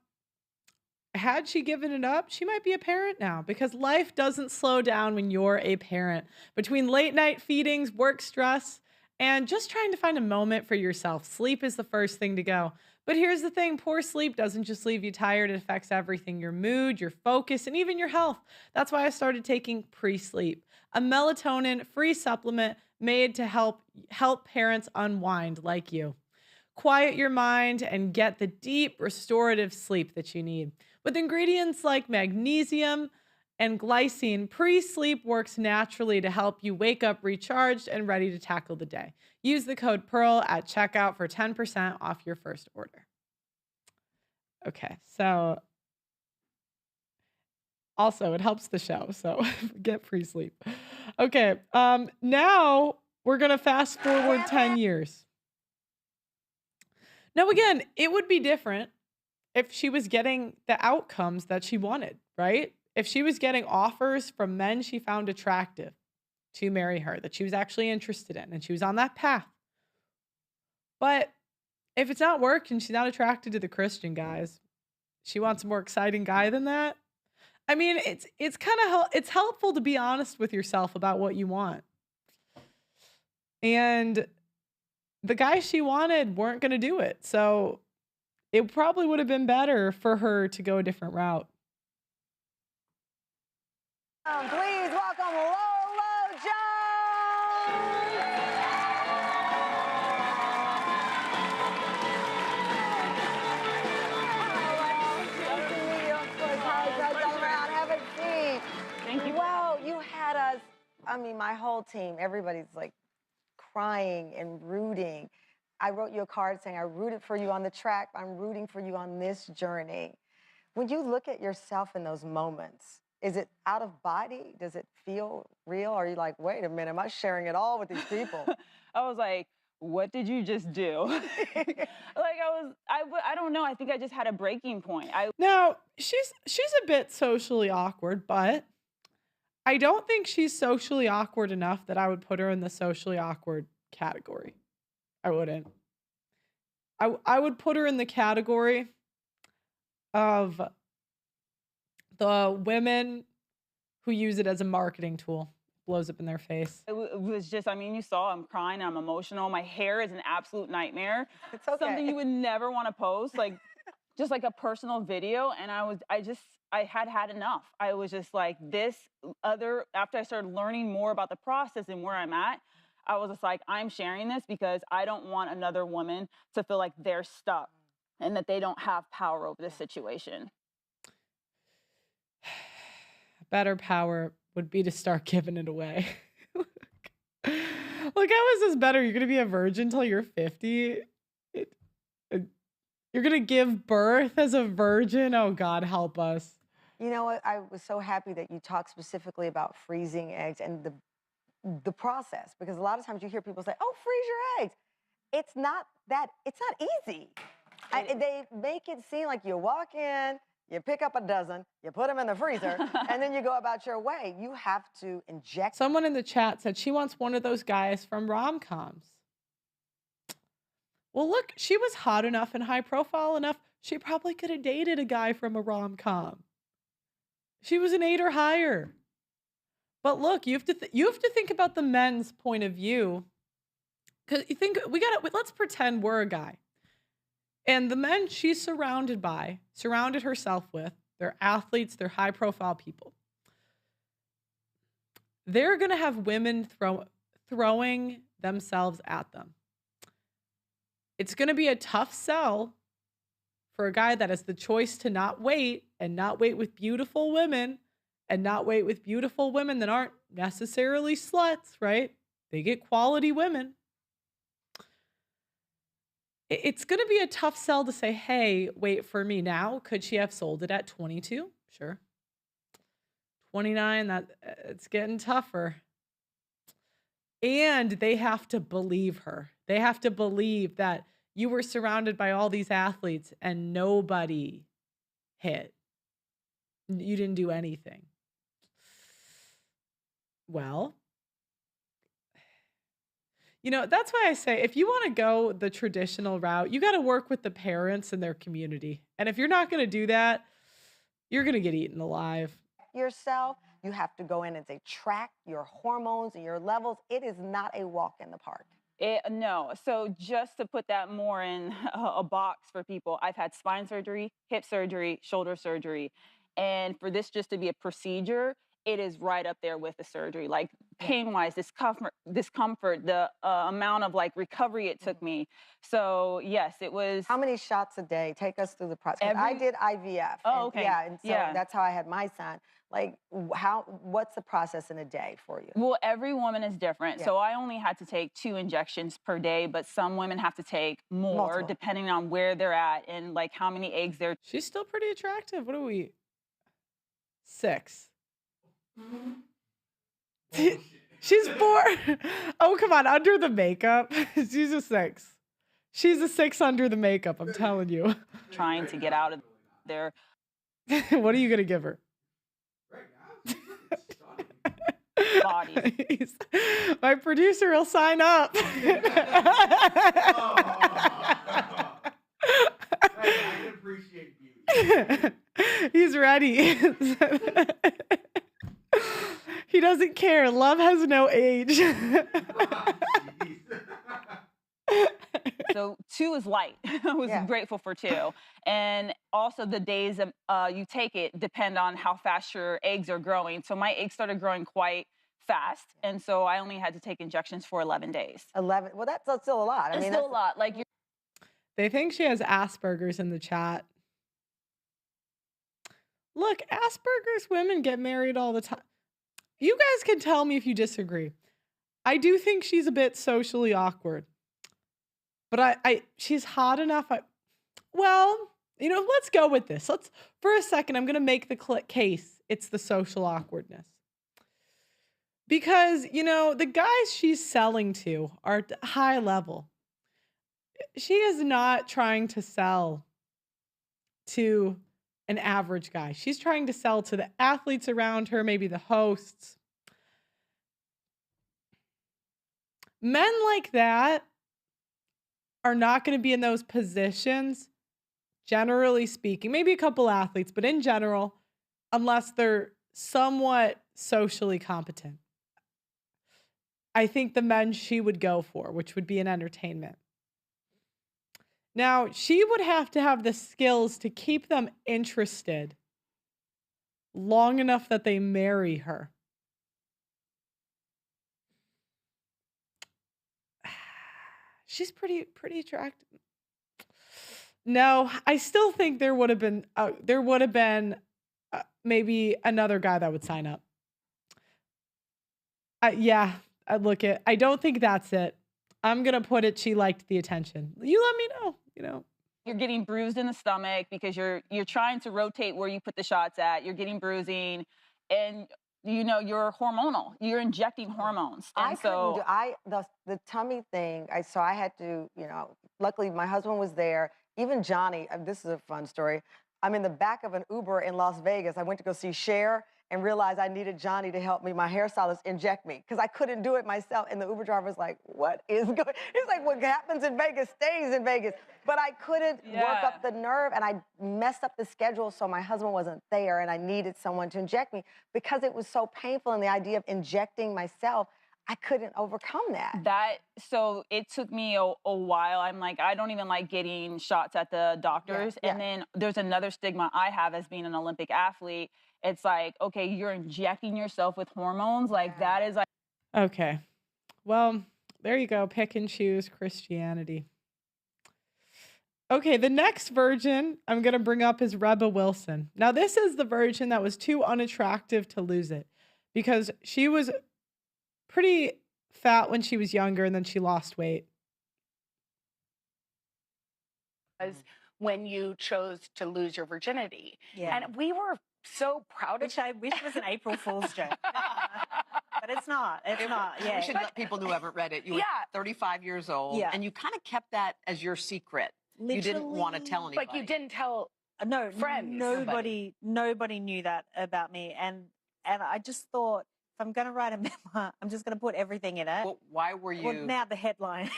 had she given it up, she might be a parent now, because life doesn't slow down when you're a parent. Between late night feedings, work stress, and just trying to find a moment for yourself, sleep is the first thing to go. But here's the thing, poor sleep doesn't just leave you tired, it affects everything, your mood, your focus, and even your health. That's why I started taking PreSleep, a melatonin-free supplement made to help parents unwind like you. Quiet your mind and get the deep restorative sleep that you need. With ingredients like magnesium and glycine, PreSleep works naturally to help you wake up recharged and ready to tackle the day. Use the code PEARL at checkout for 10% off your first order. Okay, so Also, it helps the show, so get PreSleep. Okay, now we're gonna fast forward 10 years. Now, again, it would be different if she was getting the outcomes that she wanted, right? If she was getting offers from men she found attractive to marry her, that she was actually interested in, and she was on that path. But if it's not working, she's not attracted to the Christian guys. She wants a more exciting guy than that. I mean, it's kind of it's helpful to be honest with yourself about what you want. And the guys she wanted weren't going to do it. So it probably would have been better for her to go a different route. Please welcome Lolo Jones. Thank you. Well, you had us, I mean, my whole team, everybody's like crying and rooting. I wrote you a card saying, I rooted for you on the track. I'm rooting for you on this journey. When you look at yourself in those moments, is it out of body? Does it feel real? Or are you like, wait a minute, am I sharing it all with these people? I was like, what did you just do? I don't know. I think I just had a breaking point. Now, she's a bit socially awkward, but I don't think she's socially awkward enough that I would put her in the socially awkward category. I wouldn't. I would put her in the category of the women who use it as a marketing tool. Blows up in their face. It was just, I mean, you saw I'm crying, I'm emotional. My hair is an absolute nightmare. It's okay. Something you would never want to post, like just like a personal video. And I had enough. I was just like after I started learning more about the process and where I'm at, I was just like, I'm sharing this because I don't want another woman to feel like they're stuck and that they don't have power over this situation. Better power would be to start giving it away. Look, how is this better? You're going to be a virgin till you're 50? You're going to give birth as a virgin? Oh, God, help us. You know what? I was so happy that you talked specifically about freezing eggs and the process, because a lot of times you hear people say, oh, freeze your eggs. It's not easy. They make it seem like you walk in, you pick up a dozen, you put them in the freezer, and then you go about your way. You have to inject. Someone in the chat said she wants one of those guys from rom-coms. Well, look, she was hot enough and high profile enough. She probably could have dated a guy from a rom-com. She was an 8 or higher. But look, you have to think about the men's point of view. Because you think let's pretend we're a guy. And the men she's surrounded herself with, they're athletes, they're high profile people. They're going to have women throwing themselves at them. It's going to be a tough sell for a guy that has the choice to not wait with beautiful women and not wait with beautiful women that aren't necessarily sluts, right? They get quality women. It's going to be a tough sell to say, hey, wait for me now. Could she have sold it at 22? Sure. 29, it's getting tougher. And they have to believe her. They have to believe that you were surrounded by all these athletes and nobody hit. You didn't do anything. Well, you know, that's why I say, if you want to go the traditional route, you got to work with the parents and their community. And if you're not going to do that, you're going to get eaten alive. Yourself, you have to go in and say, track your hormones and your levels. It is not a walk in the park. No. So just to put that more in a box for people, I've had spine surgery, hip surgery, shoulder surgery. And for this just to be a procedure, it is right up there with the surgery. Like pain-wise, discomfort, the amount of like recovery it took me. So yes, it was. How many shots a day? Take us through the process. I did IVF. Oh, okay. Yeah, and so that's how I had my son. Like, what's the process in a day for you? Well, every woman is different. Yeah. So I only had to take 2 injections per day, but some women have to take more depending on where they're at and like how many eggs they're. She's still pretty attractive. What are we? 6. She's 4. Oh, come on. Under the makeup. She's a 6. She's a 6 under the makeup, I'm telling you. Trying to get out of their What are you going to give her? bodies. My producer will sign up. I appreciate beauty. He's ready. He doesn't care. Love has no age. So 2 is light. I was grateful for 2. And also the days you take it depend on how fast your eggs are growing. So my eggs started growing quite fast. And so I only had to take injections for 11 days. 11. Well, that's still a lot. I mean, still a lot. Like They think she has Asperger's in the chat. Look, Asperger's women get married all the time. You guys can tell me if you disagree. I do think she's a bit socially awkward. But she's hot enough. Well, you know, let's go with this. For a second, I'm going to make the case. It's the social awkwardness. Because, you know, the guys she's selling to are at high level. She is not trying to sell to an average guy. She's trying to sell to the athletes around her, maybe the hosts. Men like that are not going to be in those positions, generally speaking. Maybe a couple athletes, but in general, unless they're somewhat socially competent. I think the men she would go for, which would be in entertainment. Now, she would have to have the skills to keep them interested long enough that they marry her. She's pretty attractive. No, I still think there would have been maybe another guy that would sign up. I don't think that's it. I'm going to put it, she liked the attention. You let me know, you know. You're getting bruised in the stomach because you're trying to rotate where you put the shots at. You're getting bruising, and you know you're hormonal. You're injecting hormones. And the tummy thing. So I had to, you know. Luckily, my husband was there. Even Johnny. This is a fun story. I'm in the back of an Uber in Las Vegas. I went to go see Cher and realized I needed Johnny to help me, my hairstylist, inject me because I couldn't do it myself. And the Uber driver was like, "What is going?" It's like what happens in Vegas stays in Vegas. But I couldn't work up the nerve, and I messed up the schedule, so my husband wasn't there, and I needed someone to inject me because it was so painful. And the idea of injecting myself, I couldn't overcome that. So it took me a while. I'm like, I don't even like getting shots at the doctors. And then there's another stigma I have as being an Olympic athlete. It's like, okay, you're injecting yourself with hormones. Like that is like. Okay. Well, there you go. Pick and choose Christianity. Okay, the next virgin I'm going to bring up is Rebel Wilson. Now, this is the virgin that was too unattractive to lose it because she was pretty fat when she was younger and then she lost weight. When you chose to lose your virginity. Yeah. And we were so proud of Which I wish was an April Fool's joke. But it's not. It's not. Yeah. We should let people who haven't read it. You were 35 years old, and you kind of kept that as your secret. You didn't want to tell anybody. Like you didn't tell no friends. Nobody knew that about me. And I just thought, if I'm going to write a memoir, I'm just going to put everything in it. Well, why were you? Well, now the headline.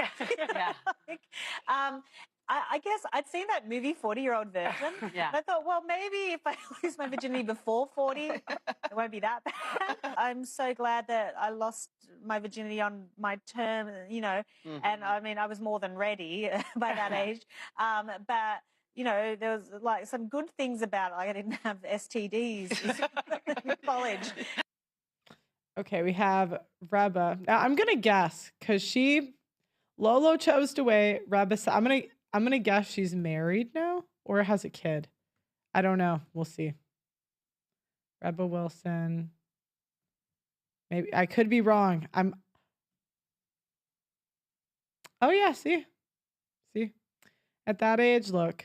I guess I'd seen that movie, 40-Year-Old Virgin. Yeah. And I thought, well, maybe if I lose my virginity before 40, it won't be that bad. I'm so glad that I lost my virginity on my term, you know, and I mean, I was more than ready by that age. But, you know, there was like some good things about it. Like I didn't have STDs in college. Okay, we have Reba. Now I'm gonna guess because Lolo chose to wait. Reba, I'm gonna guess she's married now or has a kid. I don't know. We'll see. Reba Wilson. Maybe I could be wrong. Oh yeah, see, at that age, look.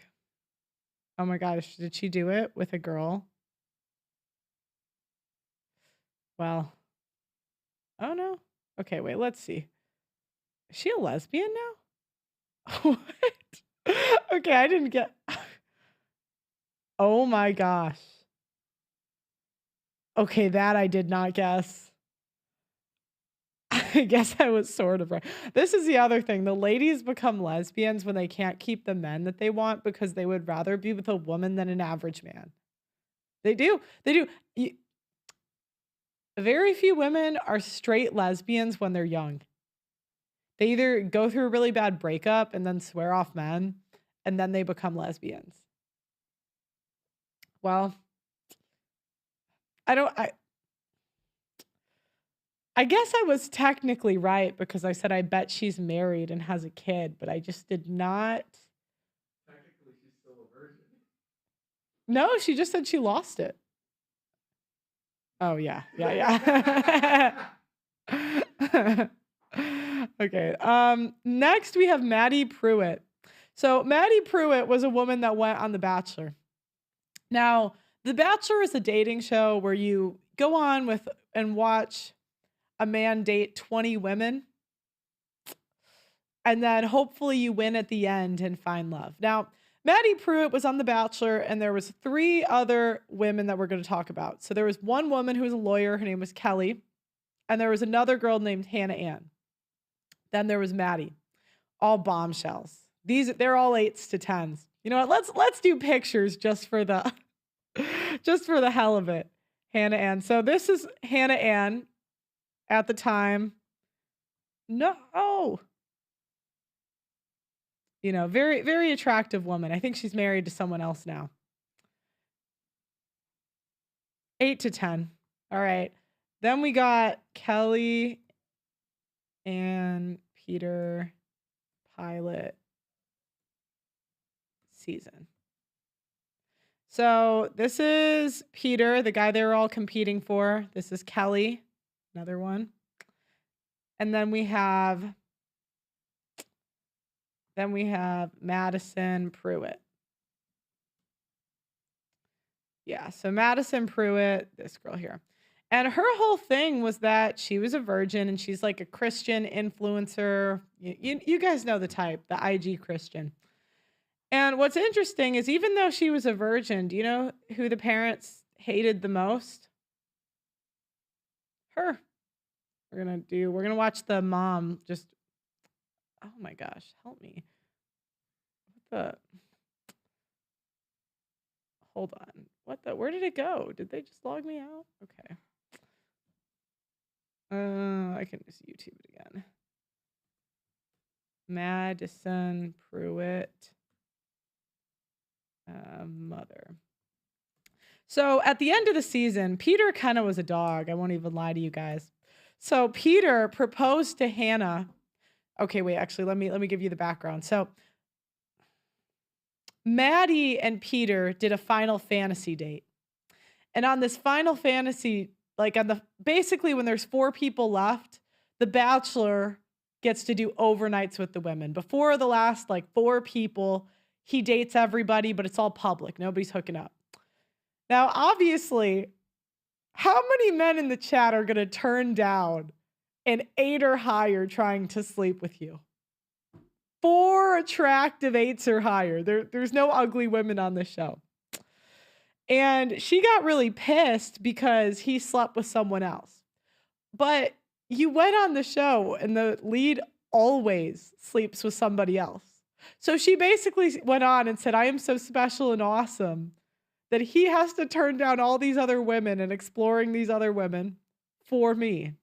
Oh my gosh, did she do it with a girl? Well, oh no. Okay, wait, let's see. Is she a lesbian now? What? Okay, I didn't get. Oh my gosh. Okay, that I did not guess. I guess I was sort of right. This is the other thing. The ladies become lesbians when they can't keep the men that they want because they would rather be with a woman than an average man. They do. They do. Very few women are straight lesbians when they're young. They either go through a really bad breakup and then swear off men, and then they become lesbians. Well, I guess I was technically right because I said I bet she's married and has a kid, but I just did not. Technically, she's still a virgin. No, she just said she lost it. Oh, yeah. Okay. Next, we have Maddie Prewett. So Maddie Prewett was a woman that went on The Bachelor. Now, The Bachelor is a dating show where you go on with and watch a man date 20 women. And then hopefully you win at the end and find love. Now, Maddie Prewett was on The Bachelor, and there was 3 other women that we're going to talk about. So there was one woman who was a lawyer. Her name was Kelly. And there was another girl named Hannah Ann. Then there was Maddie. All bombshells. They're all 8s to 10s. You know what? Let's do pictures just for the hell of it. Hannah Ann. So this is Hannah Ann at the time. No. You know, very, very attractive woman. I think she's married to someone else now. 8 to 10. All right. Then we got Kelly and Peter pilot season. So this is Peter, the guy they were all competing for. This is Kelly, another one. And then we have Madison Prewett. Yeah, so Madison Prewett, this girl here. And her whole thing was that she was a virgin and she's like a Christian influencer. You guys know the type, the IG Christian. And what's interesting is even though she was a virgin, do you know who the parents hated the most? Her. We're going to watch the mom just, oh my gosh, help me. Hold on. Where did it go? Did they just log me out? Okay. I can just YouTube it again. Madison Prewett. Mother. So at the end of the season, Peter kind of was a dog. I won't even lie to you guys. So Peter proposed to Hannah. Okay, wait, actually, let me give you the background. So Maddie and Peter did a Final Fantasy date. And on this Final Fantasy, like basically when there's 4 people left, the Bachelor gets to do overnights with the women. Before the last 4 people, he dates everybody, but it's all public. Nobody's hooking up. Now, obviously, how many men in the chat are going to turn down an 8 or higher trying to sleep with you? 4 attractive 8s or higher. There's no ugly women on this show. And she got really pissed because he slept with someone else. But you went on the show and the lead always sleeps with somebody else. So she basically went on and said, I am so special and awesome that he has to turn down all these other women and exploring these other women for me.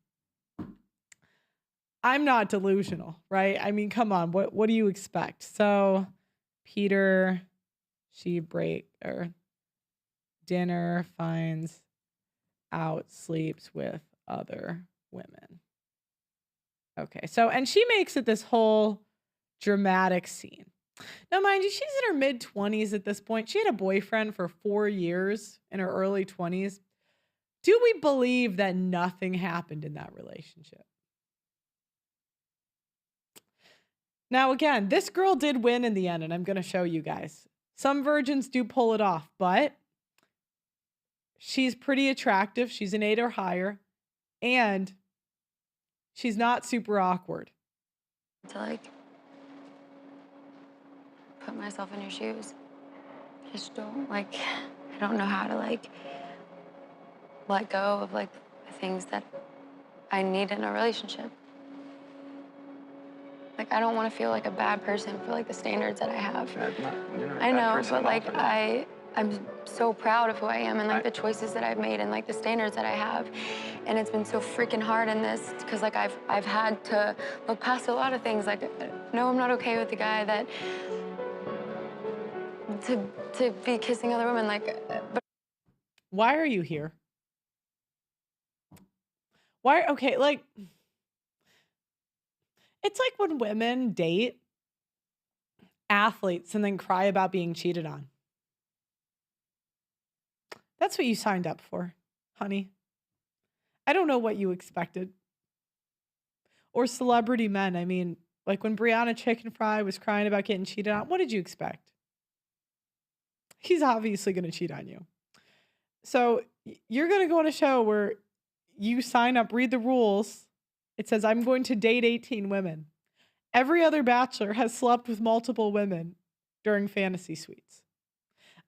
I'm not delusional, right? I mean, come on, what do you expect? So Peter, dinner, finds out, sleeps with other women. Okay, so, and she makes it this whole dramatic scene. Now, mind you, she's in her mid-20s at this point. She had a boyfriend for 4 years in her early 20s. Do we believe that nothing happened in that relationship? Now, again, this girl did win in the end, and I'm going to show you guys. Some virgins do pull it off, but she's pretty attractive. She's an 8 or higher. And she's not super awkward. To like put myself in your shoes. Just don't like, I don't know how to like let go of like the things that I need in a relationship. Like, I don't want to feel like a bad person for like the standards that I have. I know, but like I'm so proud of who I am and like the choices that I've made and like the standards that I have. And it's been so freaking hard in this because like I've had to look past a lot of things. Like, no, I'm not okay with the guy that to be kissing other women. Like, but Why are you here? Why? Okay, like, it's like when women date athletes and then cry about being cheated on. That's what you signed up for, honey. I don't know what you expected. Or celebrity men. I mean, like when Brianna Chicken Fry was crying about getting cheated on, what did you expect? He's obviously going to cheat on you. So you're going to go on a show where you sign up, read the rules. It says, I'm going to date 18 women. Every other bachelor has slept with multiple women during fantasy suites.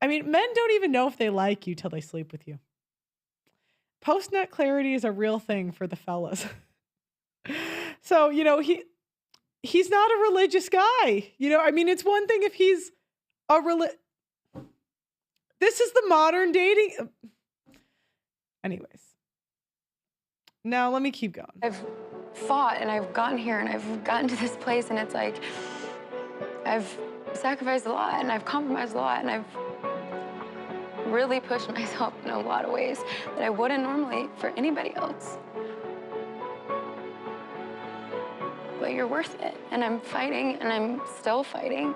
I mean, men don't even know if they like you till they sleep with you. Post-nut clarity is a real thing for the fellas. So, you know, he's not a religious guy. You know, I mean, it's one thing if he's a This is the modern dating. Anyways. Now, let me keep going. I've fought and I've gotten here and I've gotten to this place and it's like I've sacrificed a lot and I've compromised a lot and I've really pushed myself in a lot of ways that I wouldn't normally for anybody else. But you're worth it. And I'm fighting and I'm still fighting.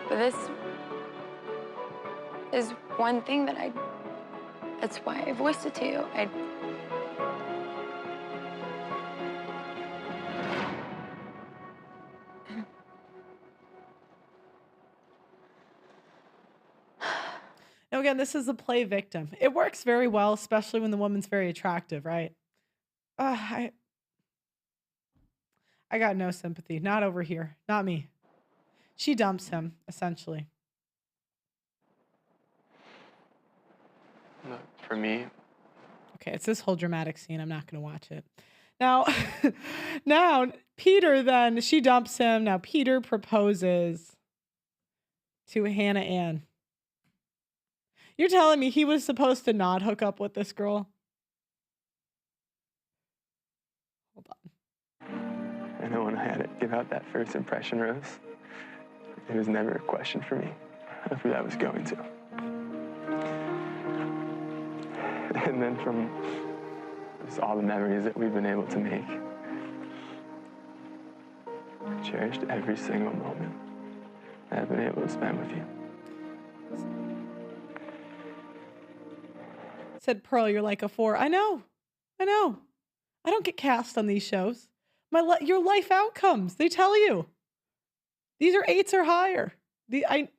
But this is one thing that that's why I voiced it to you. Now, again, this is a play victim. It works very well, especially when the woman's very attractive, right? I got no sympathy. Not over here. Not me. She dumps him, essentially. Look, for me. Okay, it's this whole dramatic scene. I'm not going to watch it. Now, now, Peter then, she dumps him. Now, Peter proposes to Hannah Ann. You're telling me he was supposed to not hook up with this girl? Hold on. I know when I had to give out that first impression rose, it was never a question for me of who I was going to. And then from just all the memories that we've been able to make, I cherished every single moment that I've been able to spend with you. Said Pearl, you're like a 4. I know. I don't get cast on these shows. Your life outcomes, they tell you. These are 8s or higher. I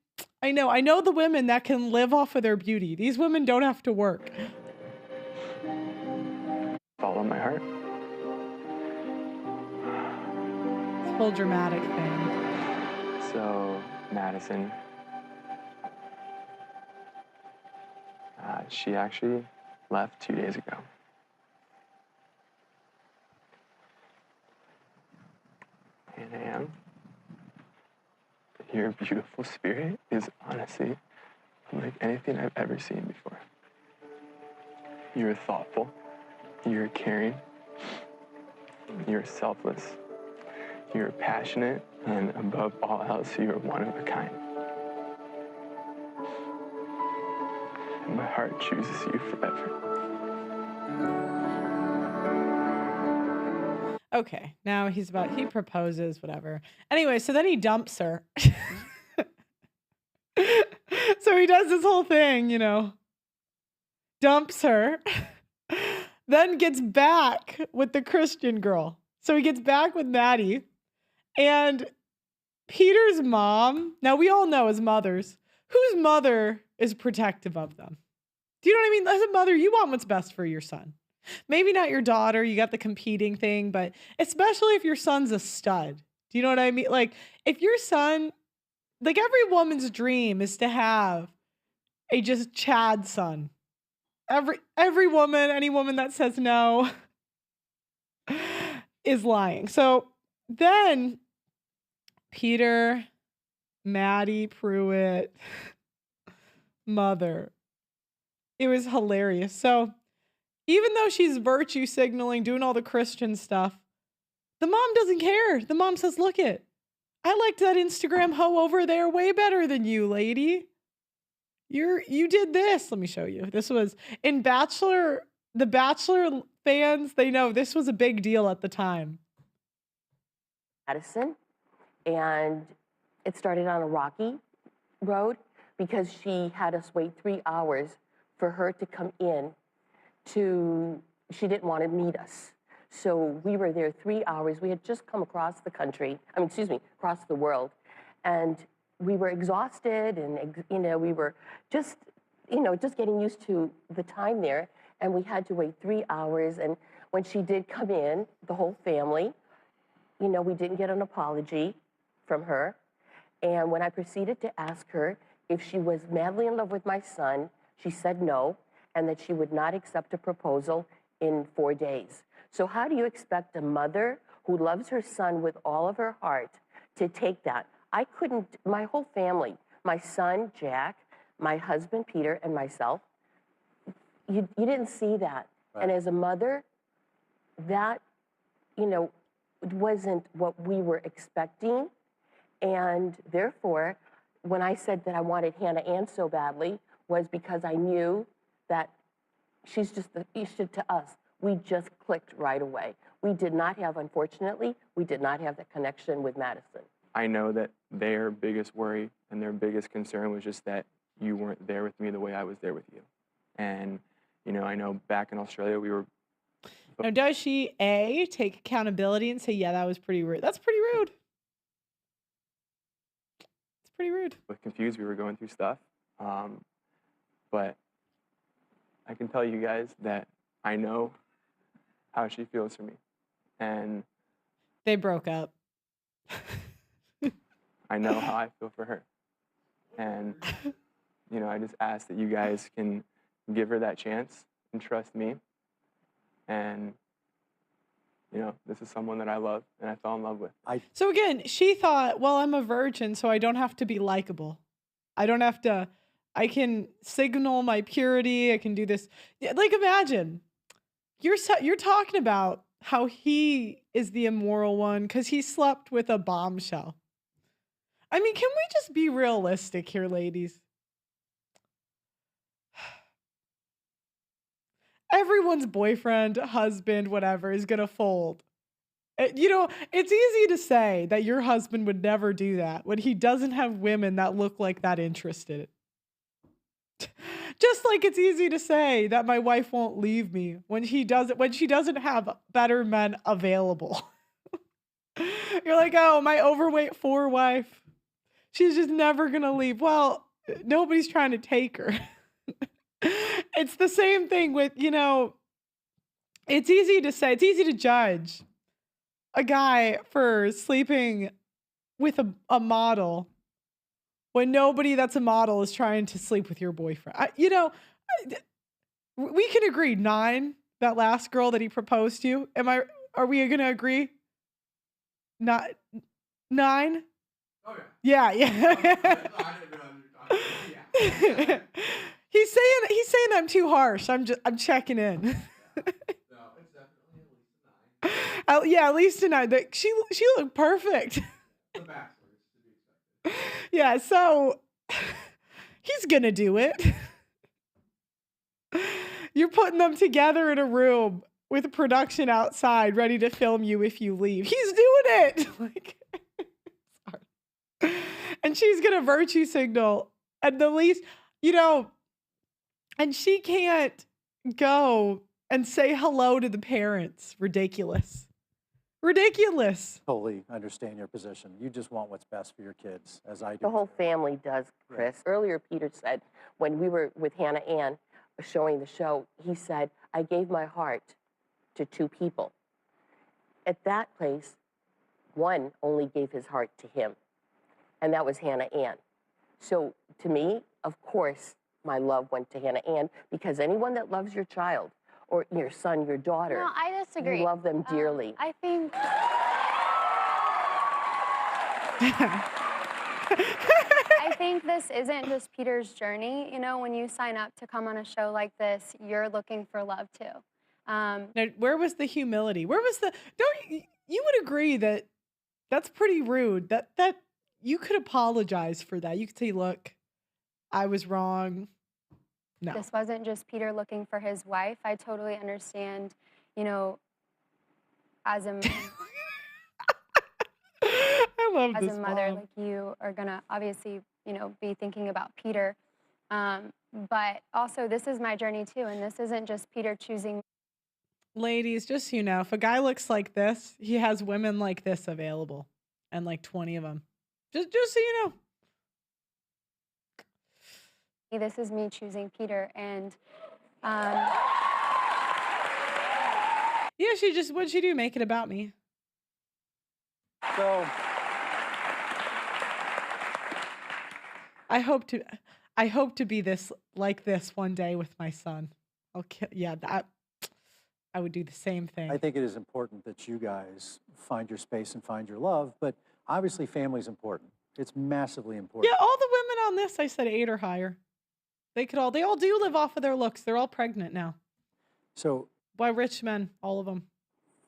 know the women that can live off of their beauty. These women don't have to work. Follow my heart. This whole dramatic thing. So, Madison, she actually left 2 days ago. And I am. Your beautiful spirit is honestly unlike anything I've ever seen before. You're thoughtful, you're caring, you're selfless, you're passionate, and above all else, you're one of a kind. And my heart chooses you forever. Okay, now he proposes, whatever. Anyway, so then he dumps her. So he does this whole thing, you know, dumps her, then gets back with the Christian girl. So he gets back with Maddie, and Peter's mom, now we all know his mothers, whose mother is protective of them? Do you know what I mean? As a mother, you want what's best for your son. Maybe not your daughter, you got the competing thing, but especially if your son's a stud. Do you know what I mean? Like, if your son, like every woman's dream is to have a just Chad son. Every woman, any woman that says no is lying. So then Peter, Maddie, Prewett, mother. It was hilarious. So even though she's virtue signaling, doing all the Christian stuff, the mom doesn't care. The mom says, look it, I liked that Instagram hoe over there way better than you, lady. You did this. Let me show you. This was in Bachelor. The Bachelor fans, they know this was a big deal at the time. Madison, and it started on a rocky road because she had us wait 3 hours for her to come in she didn't want to meet us. So we were there 3 hours. We had just come across the country, across the world. And we were exhausted and, we were just getting used to the time there. And we had to wait 3 hours. And when she did come in, the whole family, we didn't get an apology from her. And when I proceeded to ask her if she was madly in love with my son, she said no, and that she would not accept a proposal in 4 days. So how do you expect a mother who loves her son with all of her heart to take that? I couldn't, my whole family, my son, Jack, my husband, Peter, and myself, you didn't see that. Right. And as a mother, that, wasn't what we were expecting. And therefore, when I said that I wanted Hannah Ann so badly, was because I knew that she's just to us. We just clicked right away. We did not have, unfortunately, the connection with Madison. I know that their biggest worry and their biggest concern was just that you weren't there with me the way I was there with you. And, I know back in Australia, we were... Now, does she, A, take accountability and say, yeah, that was pretty rude? That's pretty rude. It's pretty rude. Confused, we were going through stuff. But I can tell you guys that I know how she feels for me. And they broke up. I know how I feel for her. And, I just ask that you guys can give her that chance and trust me. And, this is someone that I love and I fell in love with. So again, she thought, well, I'm a virgin, so I don't have to be likable. I can signal my purity. I can do this. Like, imagine you're talking about how he is the immoral one because he slept with a bombshell. I mean, can we just be realistic here, ladies? Everyone's boyfriend, husband, whatever, is going to fold. It's easy to say that your husband would never do that when he doesn't have women that look like that interested. Just like it's easy to say that my wife won't leave me when she doesn't have better men available. You're like, oh, my overweight 4 wife, she's just never going to leave. Well, nobody's trying to take her. It's the same thing with, it's easy to say, it's easy to judge a guy for sleeping with a model when nobody that's a model is trying to sleep with your boyfriend. We can agree, 9, that last girl that he proposed to. Are we going to agree? Not 9? Oh yeah. Yeah. He's saying I'm too harsh. I'm checking in. No, it's definitely at least a 9. Yeah, at least a 9. She looked perfect. The Bachelor is to be expected. Yeah, so he's gonna do it. You're putting them together in a room with a production outside ready to film you if you leave. He's doing it. Sorry. And she's gonna virtue signal at the least, and she can't go and say hello to the parents. Ridiculous. Totally understand your position. You just want what's best for your kids, as I do. The whole family does, Chris. Yeah. Earlier, Peter said when we were with Hannah Ann, showing the show, he said, I gave my heart to 2 people. At that place, one only gave his heart to him, and that was Hannah Ann. So to me, of course, my love went to Hannah Ann, because anyone that loves your child or your son, your daughter, No, I disagree. you love them dearly. I think. I think this isn't just Peter's journey. You know, when you sign up to come on a show like this, you're looking for love too. Now, where was the humility? Where was the? You would agree that that's pretty rude. That you could apologize for that. You could say, "Look, I was wrong." No. This wasn't just Peter looking for his wife. I totally understand, you know, as a I love as this a mother, mom. like you are gonna obviously, you know, be thinking about Peter. But also this is my journey too, and this isn't just Peter choosing. Ladies, just so you know, if a guy looks like this, he has women like this available, and like 20 of them. Just so you know. This is me choosing Peter, and Yeah, what'd she do? Make it about me. So I hope to be like this one day with my son. I would do the same thing. I think it is important that you guys find your space and find your love, but obviously family's important. It's massively important. Yeah, all the women on this, I said 8 or higher. They all do live off of their looks. They're all pregnant now. So, by rich men, all of them.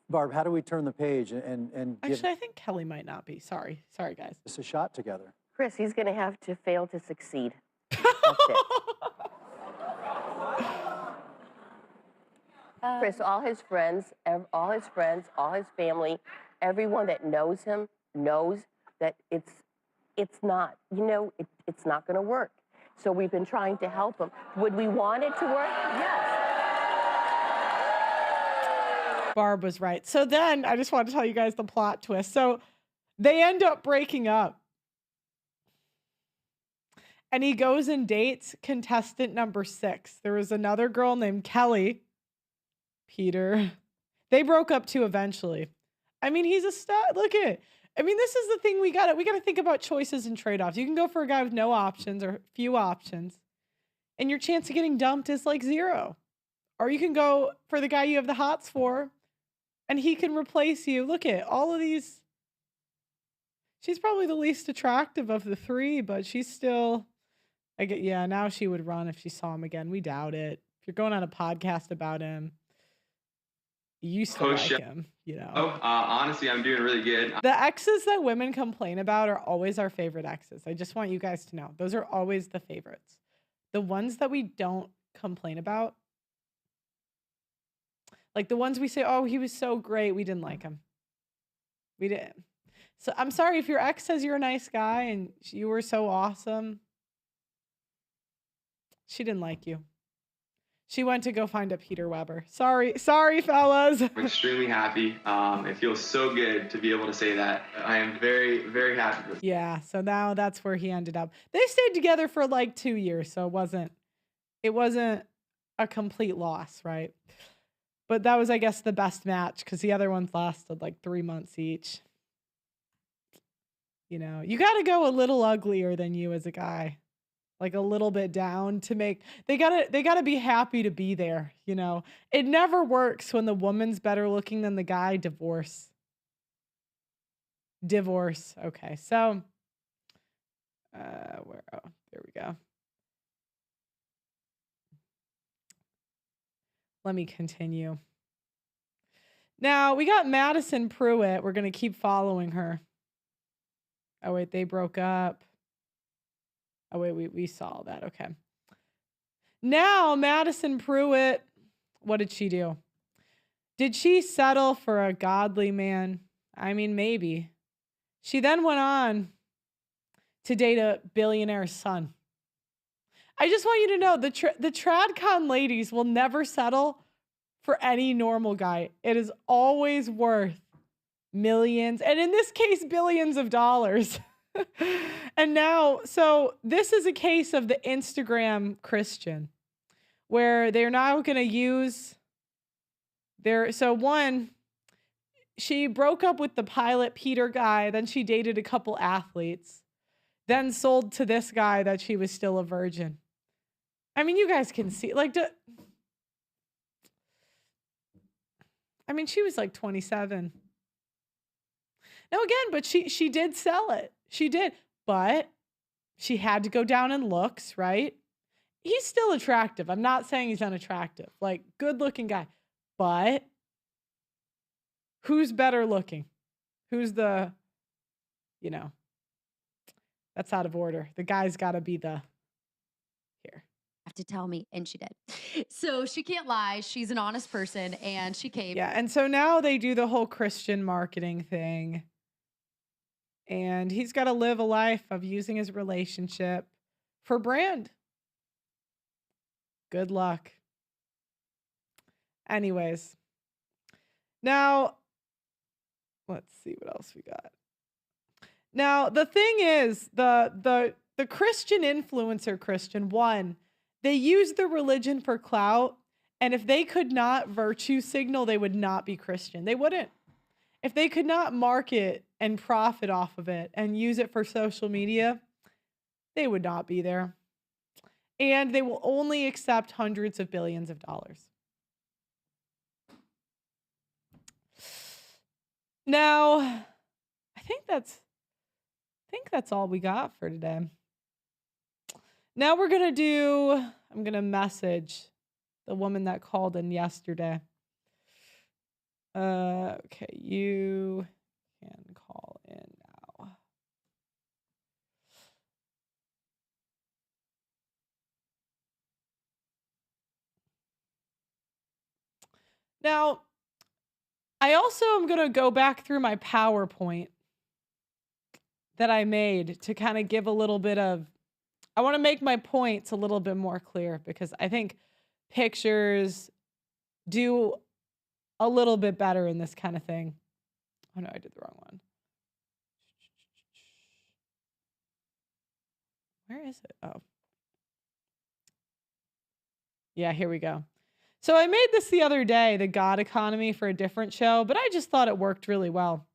Barb, how do we turn the page and give Actually, I think Kelly might not be. Sorry, guys. this a shot together? Chris, he's going to have to fail to succeed. Chris, all his friends, all his family, everyone that knows him knows that it's not, you know, it's not going to work. So we've been trying to help him. Would we want it to work? Yes. Barb was right. So then I just want to tell you guys the plot twist. So they end up breaking up. And he goes and dates contestant number 6. There was another girl named Kelly. Peter. They broke up too eventually. I mean, he's a stud. Look at it. I mean, this is the thing we got to think about choices and trade-offs. You can go for a guy with no options or few options, and your chance of getting dumped is like 0. Or you can go for the guy you have the hots for, and he can replace you. Look at all of these. She's probably the least attractive of the 3, but she's still, yeah, now she would run if she saw him again. We doubt it. If you're going on a podcast about him, you used to like him, you know. Honestly, I'm doing really good. The exes that women complain about are always our favorite exes. I just want you guys to know. Those are always the favorites. The ones that we don't complain about, like the ones we say, oh, he was so great, we didn't like him. We didn't. So I'm sorry if your ex says you're a nice guy and you were so awesome. She didn't like you. She went to go find a Peter Weber. Sorry, fellas. I'm extremely happy. It feels so good to be able to say that. I am very, very happy. Yeah, so now that's where he ended up. They stayed together for like 2 years, so it wasn't a complete loss, right? But that was, I guess, the best match because the other ones lasted like 3 months each. You know, you got to go a little uglier than you as a guy. Like a little bit down to make, they gotta be happy to be there, you know. It never works when the woman's better looking than the guy. Divorce. Okay, so there we go. Let me continue. Now we got Madison Prewett. We're gonna keep following her. Oh wait, they broke up. Oh, wait, we saw that. Okay. Now, Madison Prewett, what did she do? Did she settle for a godly man? I mean, maybe. She then went on to date a billionaire's son. I just want you to know the TradCon ladies will never settle for any normal guy. It is always worth millions, and in this case, billions of dollars. And now, so this is a case of the Instagram Christian. where they're now going to use their, so one, she broke up with the pilot Peter guy, then she dated a couple athletes, then sold to this guy that she was still a virgin. I mean, you guys can see, like, I mean, she was like 27. Now again, but she did sell it. She did, but she had to go down in looks, right? He's still attractive. I'm not saying he's unattractive. Like, good looking guy. But who's better looking? Who's the, you know, that's out of order. The guy's got to be the, here. Have to tell me, and she did. So she can't lie. She's an honest person, and she came. Yeah, and so now they do the whole Christian marketing thing. And he's got to live a life of using his relationship for brand. Good luck. Anyways. Now, let's see what else we got. Now, the thing is, the Christian influencer Christian, one, they use the religion for clout, and if they could not virtue signal, they would not be Christian. They wouldn't. If they could not market and profit off of it and use it for social media, they would not be there. And they will only accept hundreds of billions of dollars. Now, I think that's all we got for today. Now we're going to I'm going to message the woman that called in yesterday. Okay, you can call in now. Now, I also am going to go back through my PowerPoint that I made to kind of give a little bit of, I want to make my points a little bit more clear because I think pictures do a little bit better in this kind of thing. Oh no, I did the wrong one. Where is it? Oh. Yeah, here we go. So I made this the other day, the God economy, for a different show, but I just thought it worked really well.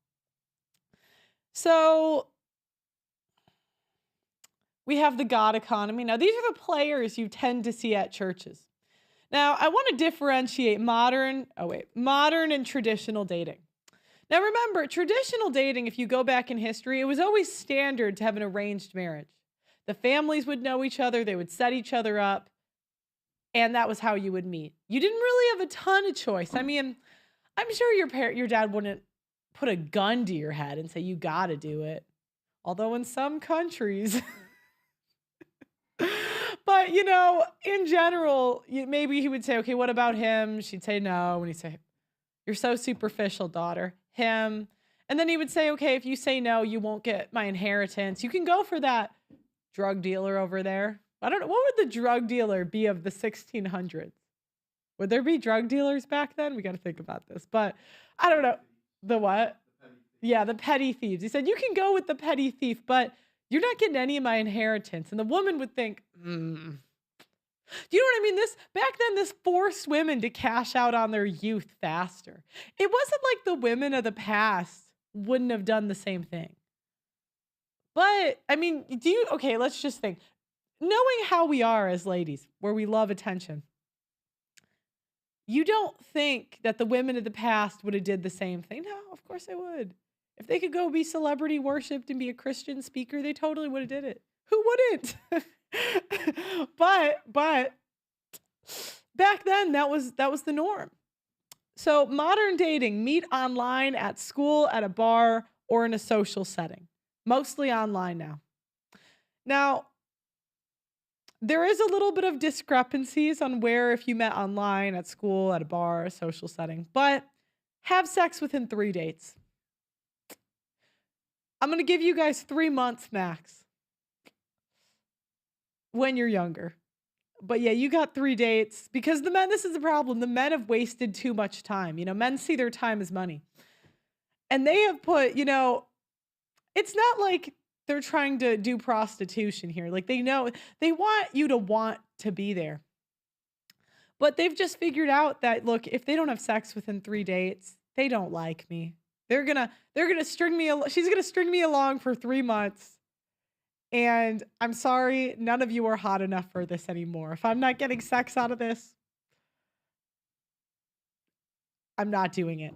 So we have the God economy. Now, these are the players you tend to see at churches. Now, I want to differentiate modern and traditional dating. Now, remember, traditional dating, if you go back in history, it was always standard to have an arranged marriage. The families would know each other, they would set each other up, and that was how you would meet. You didn't really have a ton of choice. I mean, I'm sure your dad wouldn't put a gun to your head and say, you got to do it. Although in some countries... But, you know, in general, maybe he would say, okay, what about him? She'd say no. And he'd say, you're so superficial, daughter. Him. And then he would say, okay, if you say no, you won't get my inheritance. You can go for that drug dealer over there. I don't know. What would the drug dealer be of the 1600s? Would there be drug dealers back then? We got to think about this. But I don't know. The what? Yeah, the petty thieves. He said, you can go with the petty thief, but you're not getting any of my inheritance. And the woman would think, Do you know what I mean? Back then, this forced women to cash out on their youth faster. It wasn't like the women of the past wouldn't have done the same thing. But, I mean, okay, let's just think. Knowing how we are as ladies, where we love attention, you don't think that the women of the past would have did the same thing? No, of course they would. If they could go be celebrity worshipped and be a Christian speaker, they totally would have did it. Who wouldn't? But back then that was the norm. So modern dating, meet online, at school, at a bar, or in a social setting. Mostly online now. Now, there is a little bit of discrepancies on where if you met online, at school, at a bar, a social setting, but have sex within 3 dates. I'm going to give you guys 3 months max when you're younger. But yeah, you got 3 dates because the men, this is the problem. The men have wasted too much time. You know, men see their time as money. And they have put, you know, it's not like they're trying to do prostitution here. Like they know, they want you to want to be there. But they've just figured out that, look, if they don't have sex within 3 dates, they don't like me. They're gonna string me. She's gonna string me along for 3 months, and I'm sorry, none of you are hot enough for this anymore. If I'm not getting sex out of this, I'm not doing it.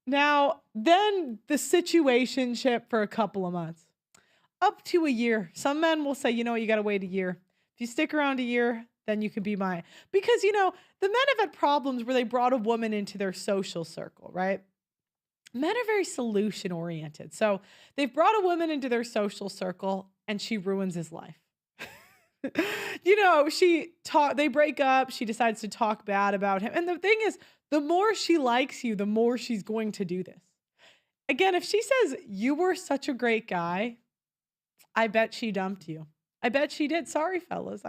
Now, then the situationship for a couple of months, up to a year. Some men will say, you know, you got to wait a year. If you stick around a year, then you can be mine. Because, you know, the men have had problems where they brought a woman into their social circle, right? Men are very solution oriented. So they've brought a woman into their social circle and she ruins his life. You know, they break up. She decides to talk bad about him. And the thing is, the more she likes you, the more she's going to do this. Again, if she says, you were such a great guy, I bet she dumped you. I bet she did. Sorry, fellas.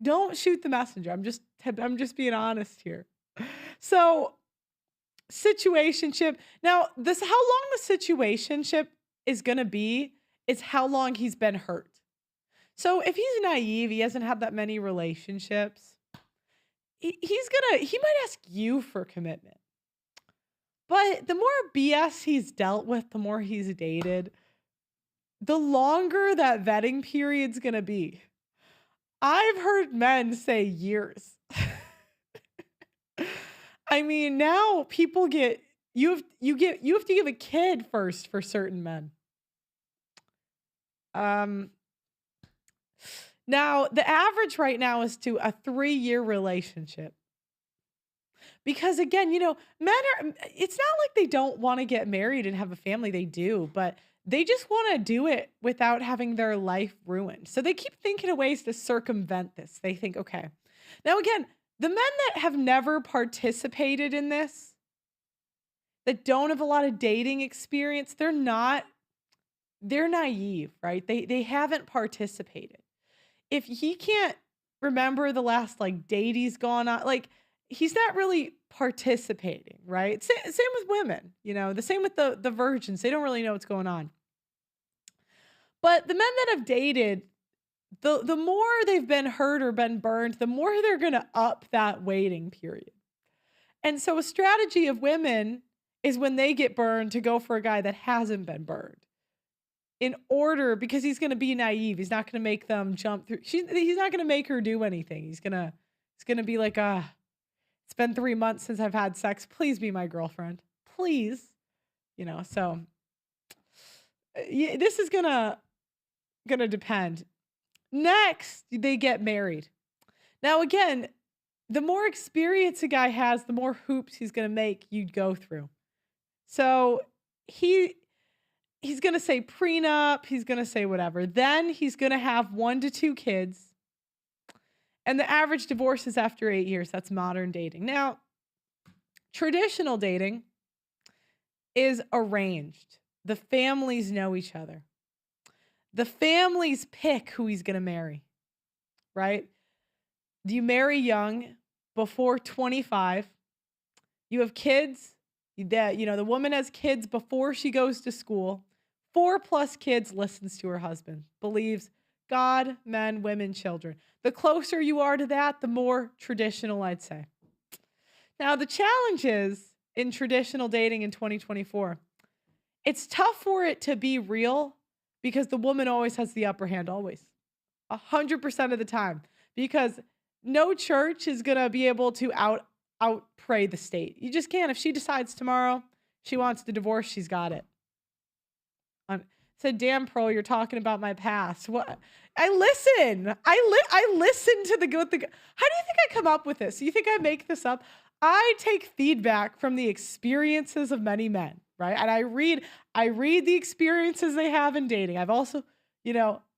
Don't shoot the messenger. I'm just being honest here. So, situationship. Now, how long the situationship is going to be is how long he's been hurt. So if he's naive, he hasn't had that many relationships, he might ask you for commitment. But the more BS he's dealt with, the more he's dated, the longer that vetting period's going to be. I've heard men say years. I mean, now people you have to give a kid first for certain men. Now, the average right now is to a 3-year relationship. Because again, you know, it's not like they don't want to get married and have a family. They do, but they just want to do it without having their life ruined. So they keep thinking of ways to circumvent this. They think, okay. Now, again, the men that have never participated in this, that don't have a lot of dating experience, they're naive, right? They haven't participated. If he can't remember the last date he's gone on, he's not really participating, right? Same with women, you know, the same with the virgins. They don't really know what's going on. But the men that have dated, the more they've been hurt or been burned, the more they're going to up that waiting period. And so a strategy of women is when they get burned to go for a guy that hasn't been burned. Because he's going to be naive. He's not going to make them jump through. He's not going to make her do anything. He's going to be like, it's been 3 months since I've had sex. Please be my girlfriend. Please. You know, so this is going to depend. Next, they get married. Now, again, the more experience a guy has, the more hoops he's going to make you go through. So he's going to say prenup. He's going to say whatever. Then he's going to have 1 to 2 kids. And the average divorce is after 8 years. That's modern dating. Now, traditional dating is arranged. The families know each other. The families pick who he's going to marry, right? Do you marry young, before 25? You have kids. The woman has kids before she goes to school. 4+ kids, listens to her husband, believes God, men, women, children. The closer you are to that, the more traditional, I'd say. Now, the challenge is in traditional dating in 2024, it's tough for it to be real because the woman always has the upper hand, always. 100% of the time. Because no church is going to be able to out pray the state. You just can't. If she decides tomorrow she wants the divorce, she's got it. Said, damn, Pro, you're talking about my past. What? I listen. I listen to the good. How do you think I come up with this? You think I make this up? I take feedback from the experiences of many men, right? And I read the experiences they have in dating. I've also,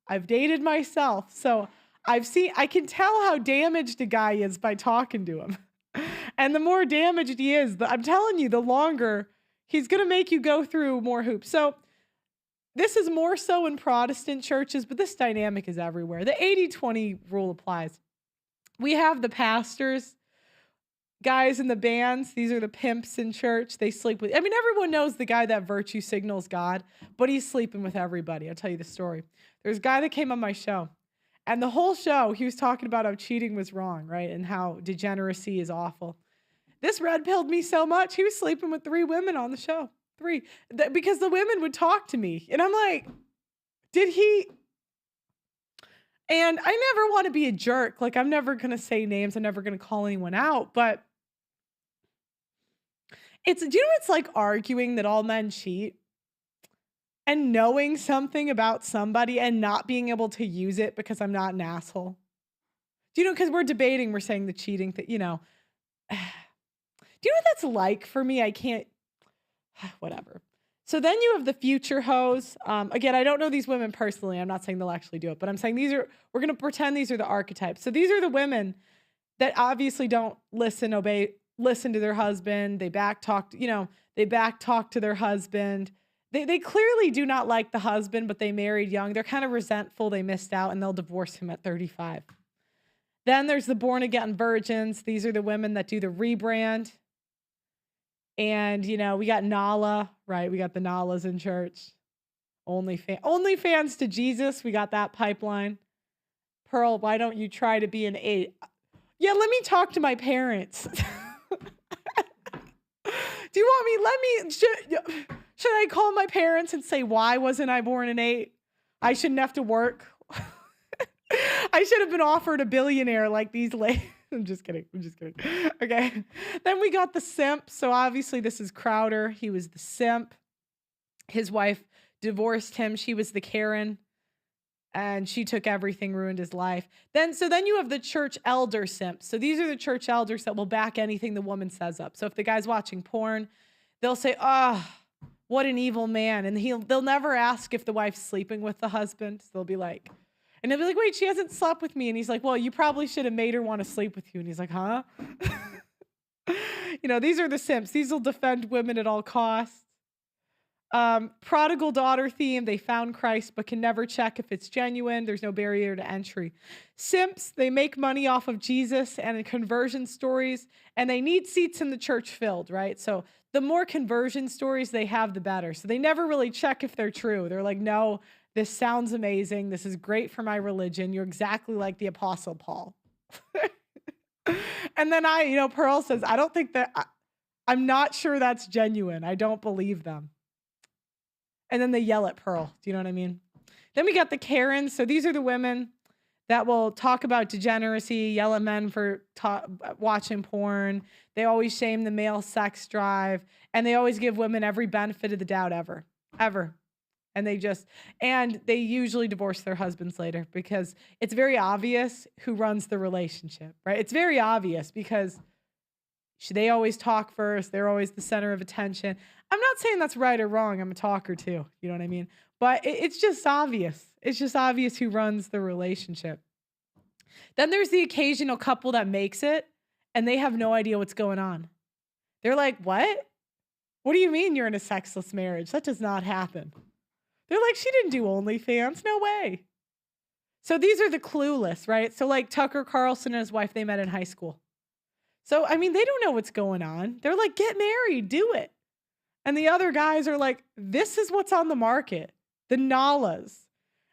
I've dated myself. So I can tell how damaged a guy is by talking to him. And the more damaged he is, I'm telling you, the longer he's going to make you go through more hoops. So this is more so in Protestant churches, but this dynamic is everywhere. The 80-20 rule applies. We have the pastors, guys in the bands. These are the pimps in church. They sleep with, everyone knows the guy that virtue signals God, but he's sleeping with everybody. I'll tell you the story. There's a guy that came on my show, And the whole show, he was talking about how cheating was wrong, right? And how degeneracy is awful. This red pilled me so much. He was sleeping with 3 women on the show. 3. Because the women would talk to me. And I'm like, did he? And I never want to be a jerk. Like, I'm never going to say names. I'm never going to call anyone out. But do you know what it's like arguing that all men cheat? And knowing something about somebody and not being able to use it because I'm not an asshole. Do you know, because we're debating, we're saying the cheating thing, you know. Do you know what that's like for me? I can't, whatever. So then you have the future hoes. Again, I don't know these women personally. I'm not saying they'll actually do it, but I'm saying we're going to pretend these are the archetypes. So these are the women that obviously don't listen to their husband. They backtalk to their husband. They clearly do not like the husband, but they married young. They're kind of resentful. They missed out, and they'll divorce him at 35. Then there's the born-again virgins. These are the women that do the rebrand. And, you know, we got Nala, right? We got the Nalas in church. OnlyFans to Jesus. We got that pipeline. Pearl, why don't you try to be an 8? Yeah, let me talk to my parents. Do you want me? Should I call my parents and say, why wasn't I born an 8? I shouldn't have to work. I should have been offered a billionaire like these ladies. I'm just kidding. Okay. Then we got the simp. So obviously this is Crowder. He was the simp. His wife divorced him. She was the Karen. And she took everything, ruined his life. Then you have the church elder simps. So these are the church elders that will back anything the woman says up. So if the guy's watching porn, they'll say, oh, what an evil man. And they'll never ask if the wife's sleeping with the husband. So they'll be like, wait, she hasn't slept with me. And he's like, well, you probably should have made her want to sleep with you. And he's like, huh? You know, these are the simps. These will defend women at all costs. Prodigal daughter theme. They found Christ, but can never check if it's genuine. There's no barrier to entry. Simps, they make money off of Jesus and in conversion stories, and they need seats in the church filled, right? So the more conversion stories they have, the better. So they never really check if they're true. They're like, no, this sounds amazing. This is great for my religion. You're exactly like the Apostle Paul. And then Pearl says, I'm not sure that's genuine. I don't believe them. And then they yell at Pearl. Do you know what I mean? Then we got the Karens. So these are the women that will talk about degeneracy, yell at men for watching porn. They always shame the male sex drive. And they always give women every benefit of the doubt ever. And they usually divorce their husbands later because it's very obvious who runs the relationship, right? It's very obvious because they always talk first. They're always the center of attention. I'm not saying that's right or wrong. I'm a talker too. You know what I mean? But it's just obvious. It's just obvious who runs the relationship. Then there's the occasional couple that makes it and they have no idea what's going on. They're like, what? What do you mean you're in a sexless marriage? That does not happen. They're like, she didn't do OnlyFans. No way. So these are the clueless, right? So like Tucker Carlson and his wife, they met in high school. So, I mean, they don't know what's going on. They're like, get married, do it. And the other guys are like, this is what's on the market, the Nalas.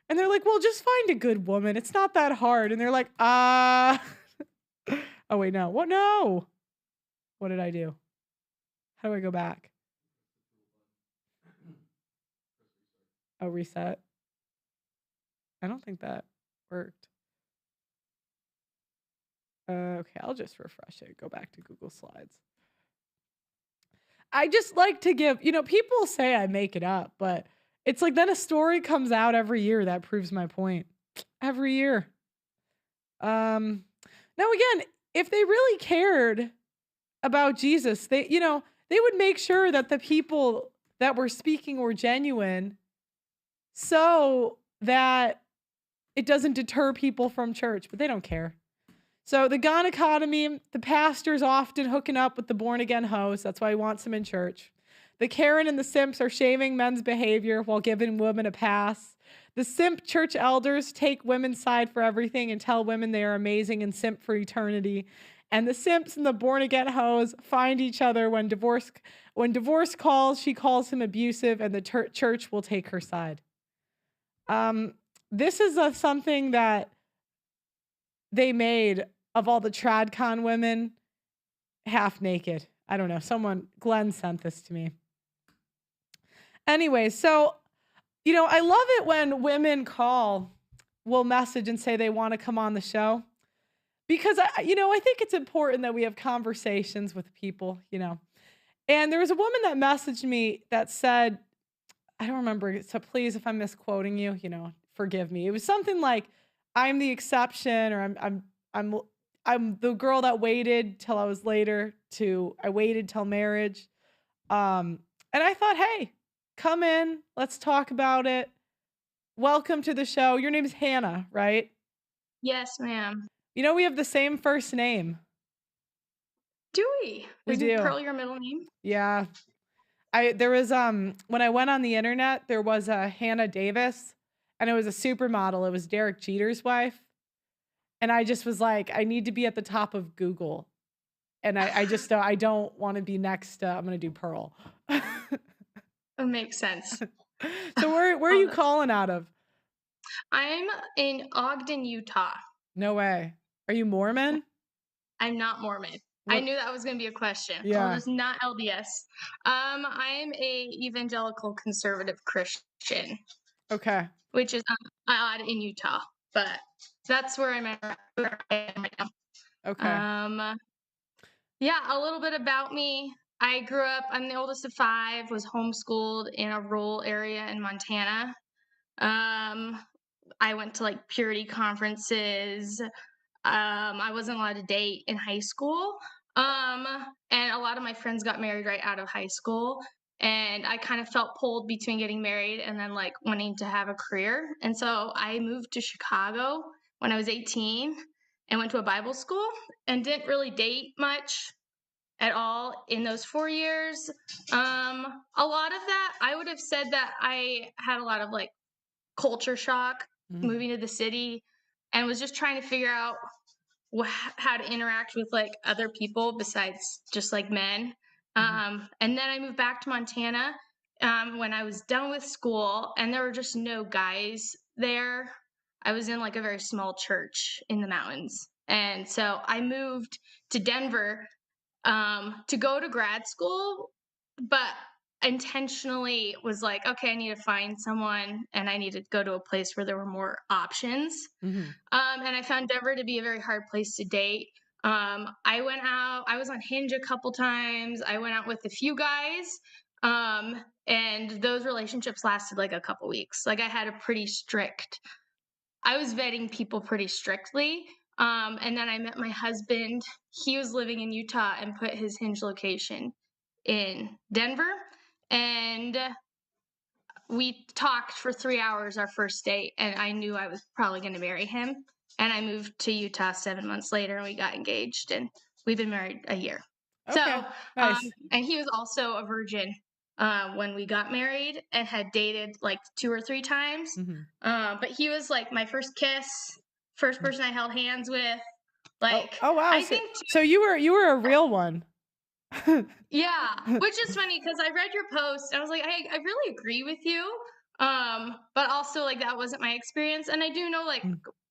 And they're like, well, just find a good woman. It's not that hard. And they're like, oh, wait, no. What? No. What did I do? How do I go back? Oh, reset. I don't think that worked. Okay, I'll just refresh it. Go back to Google Slides. I just like to give, people say I make it up, but it's like then a story comes out every year that proves my point. Every year. Now again, if they really cared about Jesus, they would make sure that the people that were speaking were genuine so that it doesn't deter people from church, but they don't care. So the gynecotomy, the pastor's often hooking up with the born-again host. That's why he wants them in church. The Karen and the simps are shaming men's behavior while giving women a pass. The simp church elders take women's side for everything and tell women they are amazing and simp for eternity. And the simps and the born-again hoes find each other when divorce calls, she calls him abusive, and the church will take her side. This is something that they made of all the TradCon women half naked. I don't know. Glenn sent this to me. Anyway, so, I love it when women will message and say they want to come on the show. Because, I think it's important that we have conversations with people, And there was a woman that messaged me that said, I don't remember, so please, if I'm misquoting you, forgive me. It was something like, I'm the exception, or I'm the girl that waited till I was later I waited till marriage. And I thought, hey, come in, let's talk about it. Welcome to the show. Your name's Hannah, right? Yes, ma'am. We have the same first name. Do we? We Isn't do. Pearl your middle name? Yeah. There was when I went on the internet, there was a Hannah Davis, and it was a supermodel. It was Derek Jeter's wife. And I just was like, I need to be at the top of Google. And I just I don't want to be next to, I'm going to do Pearl. It makes sense. So where are you calling out of? I'm in Ogden, Utah. No way. Are you Mormon? I'm not Mormon. What? I knew that was going to be a question. Yeah. Well, it's not LDS. I am a evangelical conservative Christian. Okay. Which is odd in Utah, but that's where I'm at, where I am right now. Okay. Yeah, a little bit about me. I grew up, I'm the oldest of 5, was homeschooled in a rural area in Montana. I went to like purity conferences. I wasn't allowed to date in high school. And a lot of my friends got married right out of high school. And I kind of felt pulled between getting married and then like wanting to have a career. And so I moved to Chicago when I was 18 and went to a Bible school and didn't really date much at all in those 4 years. A lot of that, I would have said that I had a lot of like culture shock moving to the city and was just trying to figure out how to interact with like other people besides just like men. And then I moved back to Montana when I was done with school, and there were just no guys there. I was in like a very small church in the mountains. And so I moved to Denver to go to grad school, but intentionally was like, okay, I need to find someone and I need to go to a place where there were more options. And I found Denver to be a very hard place to date. I went out, I was on Hinge a couple times. I went out with a few guys. And those relationships lasted like a couple weeks. Like I was vetting people pretty strictly. And then I met my husband. He was living in Utah and put his Hinge location in Denver. And we talked for 3 hours our first date, and I knew I was probably going to marry him. And I moved to Utah 7 months later, and we got engaged, and we've been married a year. Okay, so, nice. And he was also a virgin when we got married and had dated like 2 or 3 times. But he was like my first kiss, first person I held hands with. Like, oh wow. I So, think so you were a real one. Yeah, which is funny because I read your post. I was like, I really agree with you. But also like that wasn't my experience. And I do know like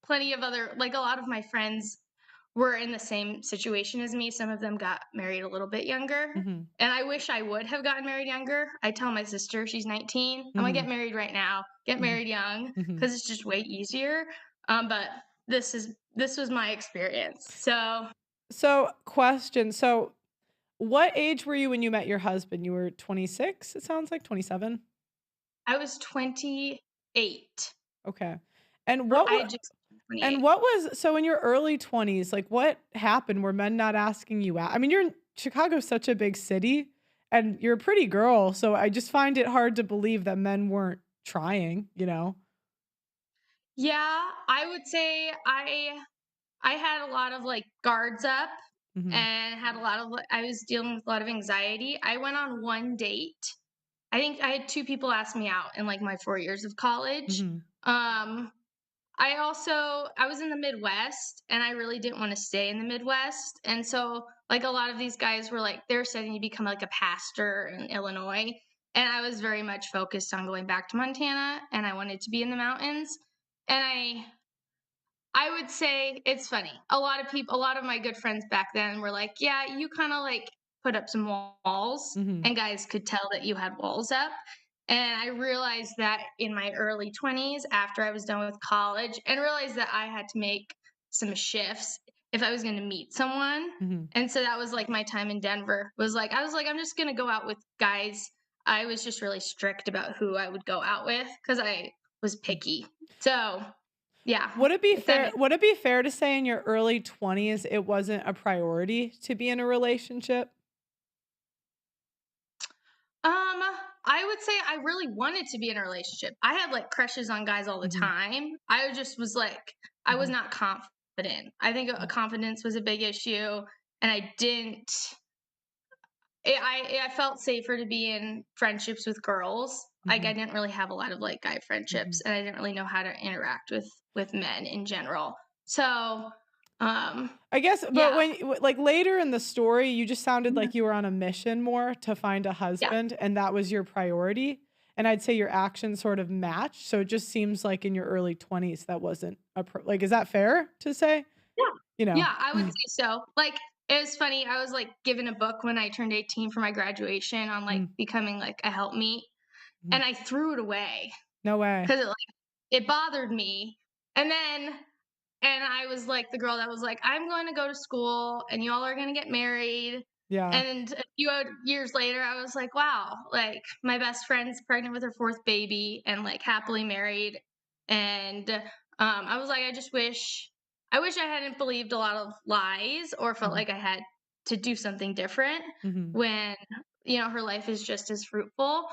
plenty of other, like a lot of my friends were in the same situation as me. Some of them got married a little bit younger. And I wish I would have gotten married younger. I tell my sister, she's 19, I'm gonna get married right now, get married young, because it's just way easier. But this was my experience. So question. So what age were you when you met your husband? You were 26, it sounds like, 27? I was 28. Okay. And what was, so in your early 20s, like what happened? Were men not asking you out? I mean, Chicago's such a big city and you're a pretty girl. So I just find it hard to believe that men weren't trying, Yeah, I would say I had a lot of like guards up and had I was dealing with a lot of anxiety. I went on one date. I think I had 2 people ask me out in like my 4 years of college. I was in the Midwest and I really didn't want to stay in the Midwest. And so like a lot of these guys were like, they're studying to become like a pastor in Illinois. And I was very much focused on going back to Montana and I wanted to be in the mountains. And I I would say it's funny. A lot of my good friends back then were like, yeah, you kind of like put up some walls, and guys could tell that you had walls up. And I realized that in my early 20s, after I was done with college, and realized that I had to make some shifts if I was going to meet someone. And so that was like my time in Denver I was like, I'm just going to go out with guys. I was just really strict about who I would go out with because I was picky. So yeah. Would it be fair? Would it be fair to say in your early 20s it wasn't a priority to be in a relationship? I would say I really wanted to be in a relationship. I had like crushes on guys all the time. I just was like, I was not confident. I think confidence was a big issue, and I didn't. I felt safer to be in friendships with girls. Like I didn't really have a lot of like guy friendships, and I didn't really know how to interact with men in general. So, I guess, but when like later in the story, you just sounded like you were on a mission more to find a husband, and that was your priority. And I'd say your actions sort of matched. So it just seems like in your early 20s, that wasn't like, is that fair to say? Yeah. You know? Yeah, I would say so. Like, it was funny. I was like given a book when I turned 18 for my graduation on like becoming like a helpmeet, and I threw it away. No way. Because it bothered me. And I was like the girl that was like, I'm going to go to school and y'all are going to get married. Yeah. And a few years later, I was like, wow, like my best friend's pregnant with her 4th baby and like happily married. And I was like, I wish I hadn't believed a lot of lies or felt like I had to do something different when, her life is just as fruitful.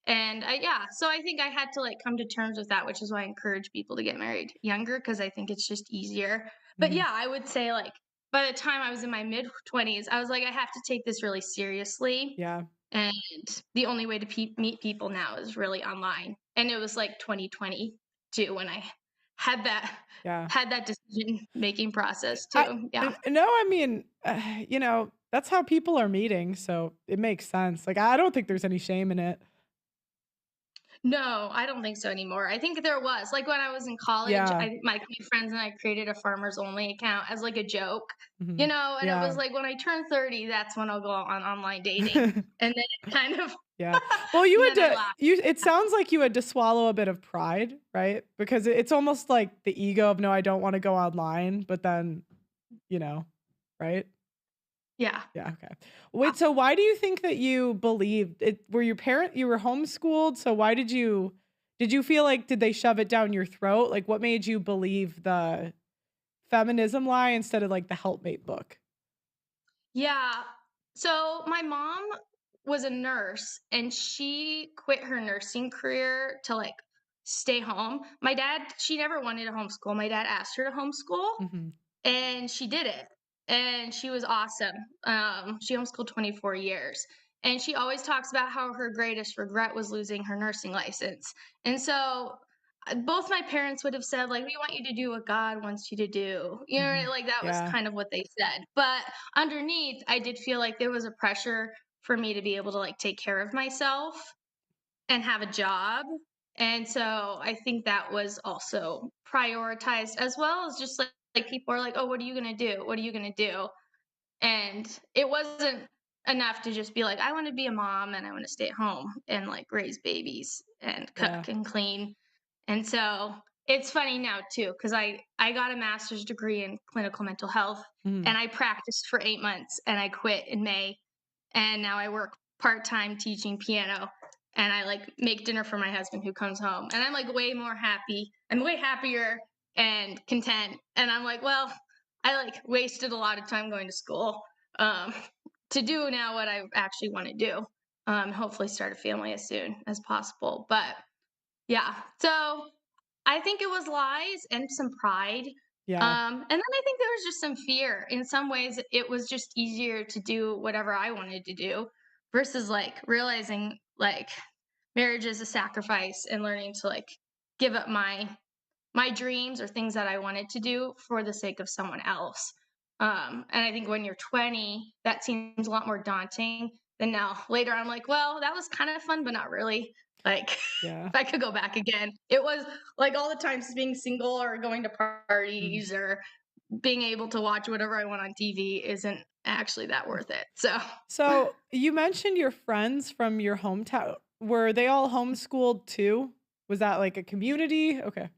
And so I think I had to like come to terms with that, which is why I encourage people to get married younger, because I think it's just easier. But yeah, I would say like by the time I was in my mid 20s, I was like, I have to take this really seriously. Yeah. And the only way to meet people now is really online. And it was like 2022 when I had that decision making process too. No, I mean, that's how people are meeting. So it makes sense. Like, I don't think there's any shame in it. No, I don't think so anymore. I think there was like when I was in college, my friends and I created a farmers only account as like a joke, and it was like when I turn 30, that's when I'll go on online dating, and then it kind of Well, you had to. It sounds like you had to swallow a bit of pride, right? Because it's almost like the ego of no, I don't want to go online, but then, right? Yeah. Yeah. Okay. Wait, so why do you think that you believed it? You were homeschooled. So why did you feel like, did they shove it down your throat? Like what made you believe the feminism lie instead of like the helpmate book? Yeah. So my mom was a nurse and she quit her nursing career to like stay home. My dad, she never wanted to homeschool. My dad asked her to homeschool and she did it. And she was awesome. She homeschooled 24 years. And she always talks about how her greatest regret was losing her nursing license. And so both my parents would have said, like, we want you to do what God wants you to do. Like that was kind of what they said. But underneath, I did feel like there was a pressure for me to be able to like take care of myself and have a job. And so I think that was also prioritized, as well as just like people are like, oh, what are you going to do? What are you going to do? And it wasn't enough to just be like, I want to be a mom and I want to stay at home and like raise babies and cook and clean. And so it's funny now too, because I got a master's degree in clinical mental health and I practiced for 8 months and I quit in May. And now I work part-time teaching piano and I like make dinner for my husband who comes home. And I'm like way more happy. I'm way happier and content. And I'm like, well, I like wasted a lot of time going to school to do now what I actually want to do. Hopefully start a family as soon as possible. But yeah, so I think it was lies and some pride. Yeah. And then I think there was just some fear. In some ways, it was just easier to do whatever I wanted to do versus like realizing like marriage is a sacrifice and learning to like give up my dreams or things that I wanted to do for the sake of someone else. And I think when you're 20, that seems a lot more daunting than now. Later, I'm like, well, that was kind of fun, but not really. Like, Yeah. if I could go back again, it was like all the times being single or going to parties or being able to watch whatever I want on TV isn't actually that worth it. So you mentioned your friends from your hometown. Were they all homeschooled too? Was that like a community? Okay.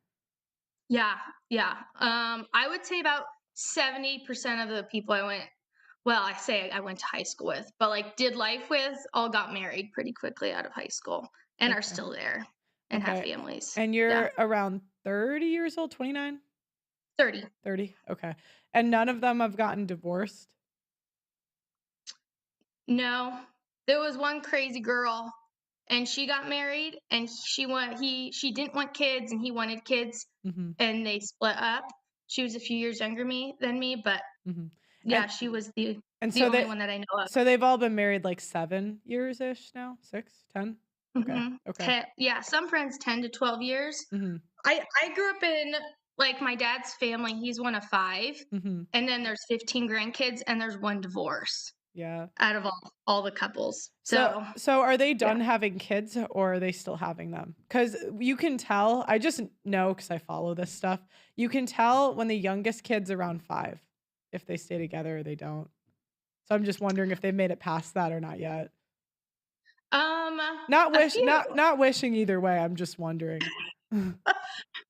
Yeah, yeah. I would say about 70% of the people I went to high school with, but like did life with, all got married pretty quickly out of high school and are Okay. still there and have Okay. families. And Yeah, you're around 30 years old, 29? 30. 30? Okay. And none of them have gotten divorced? No, there was one crazy girl and she got married and she didn't want kids and he wanted kids Mm-hmm. and they split up. She was a few years younger than me, but Mm-hmm. yeah, she was the so only one that I know of. So they've all been married like 7 years-ish now? 6, 10? Okay. Mhm. Okay. Yeah, some friends 10 to 12 years. Mm-hmm. I grew up in like my dad's family, he's one of 5. Mm-hmm. And then there's 15 grandkids and there's one divorce Yeah. out of all the couples. So are they done yeah. having kids or are they still having them? Because you can tell, I just know because I follow this stuff, you can tell when the youngest kid's around 5 if they stay together or they don't. So I'm just wondering if they've made it past that or not yet. Not wishing either way. I'm just wondering.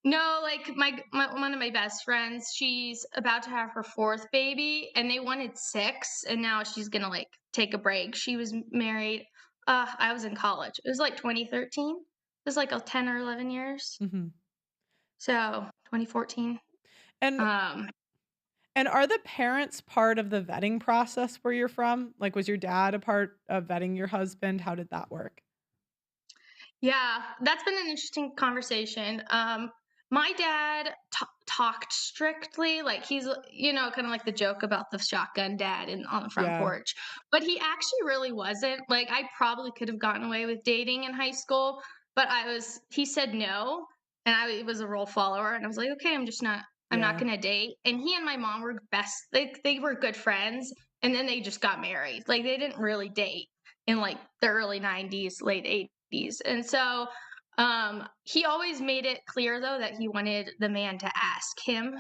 No, like one of my best friends, she's about to have her 4th baby and they wanted 6 and now she's going to like take a break. She was married. I was in college. It was like 2013. It was like 10 or 11 years. Mm-hmm. So 2014. And are the parents part of the vetting process where you're from? Like, was your dad a part of vetting your husband? How did that work? Yeah, that's been an interesting conversation. My dad talked strictly, like he's, kind of like the joke about the shotgun dad on the front porch, but he actually really wasn't. Like, I probably could have gotten away with dating in high school, but he said no, and I was a rule follower, and I was like, okay, I'm not going to date. And he and my mom were they were good friends, and then they just got married. Like, they didn't really date in like the early 90s, late 80s. And so he always made it clear, though, that he wanted the man to ask him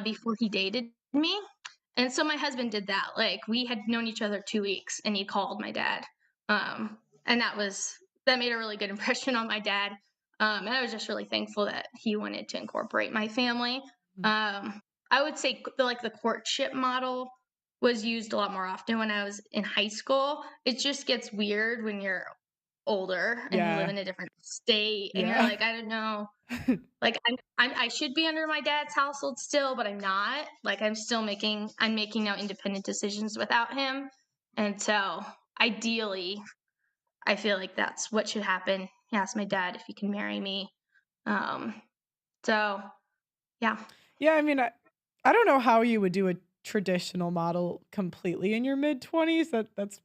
before he dated me. And so my husband did that. Like, we had known each other 2 weeks and he called my dad. And that made a really good impression on my dad. And I was just really thankful that he wanted to incorporate my family. I would say the courtship model was used a lot more often when I was in high school. It just gets weird when you're older and you live in a different state and you're like, I don't know. Like, I should be under my dad's household still, but I'm not. Like, I'm making now independent decisions without him. And so ideally, I feel like that's what should happen. He asked my dad if he can marry me. So yeah. Yeah, I mean, I don't know how you would do a traditional model completely in your mid-20s. That's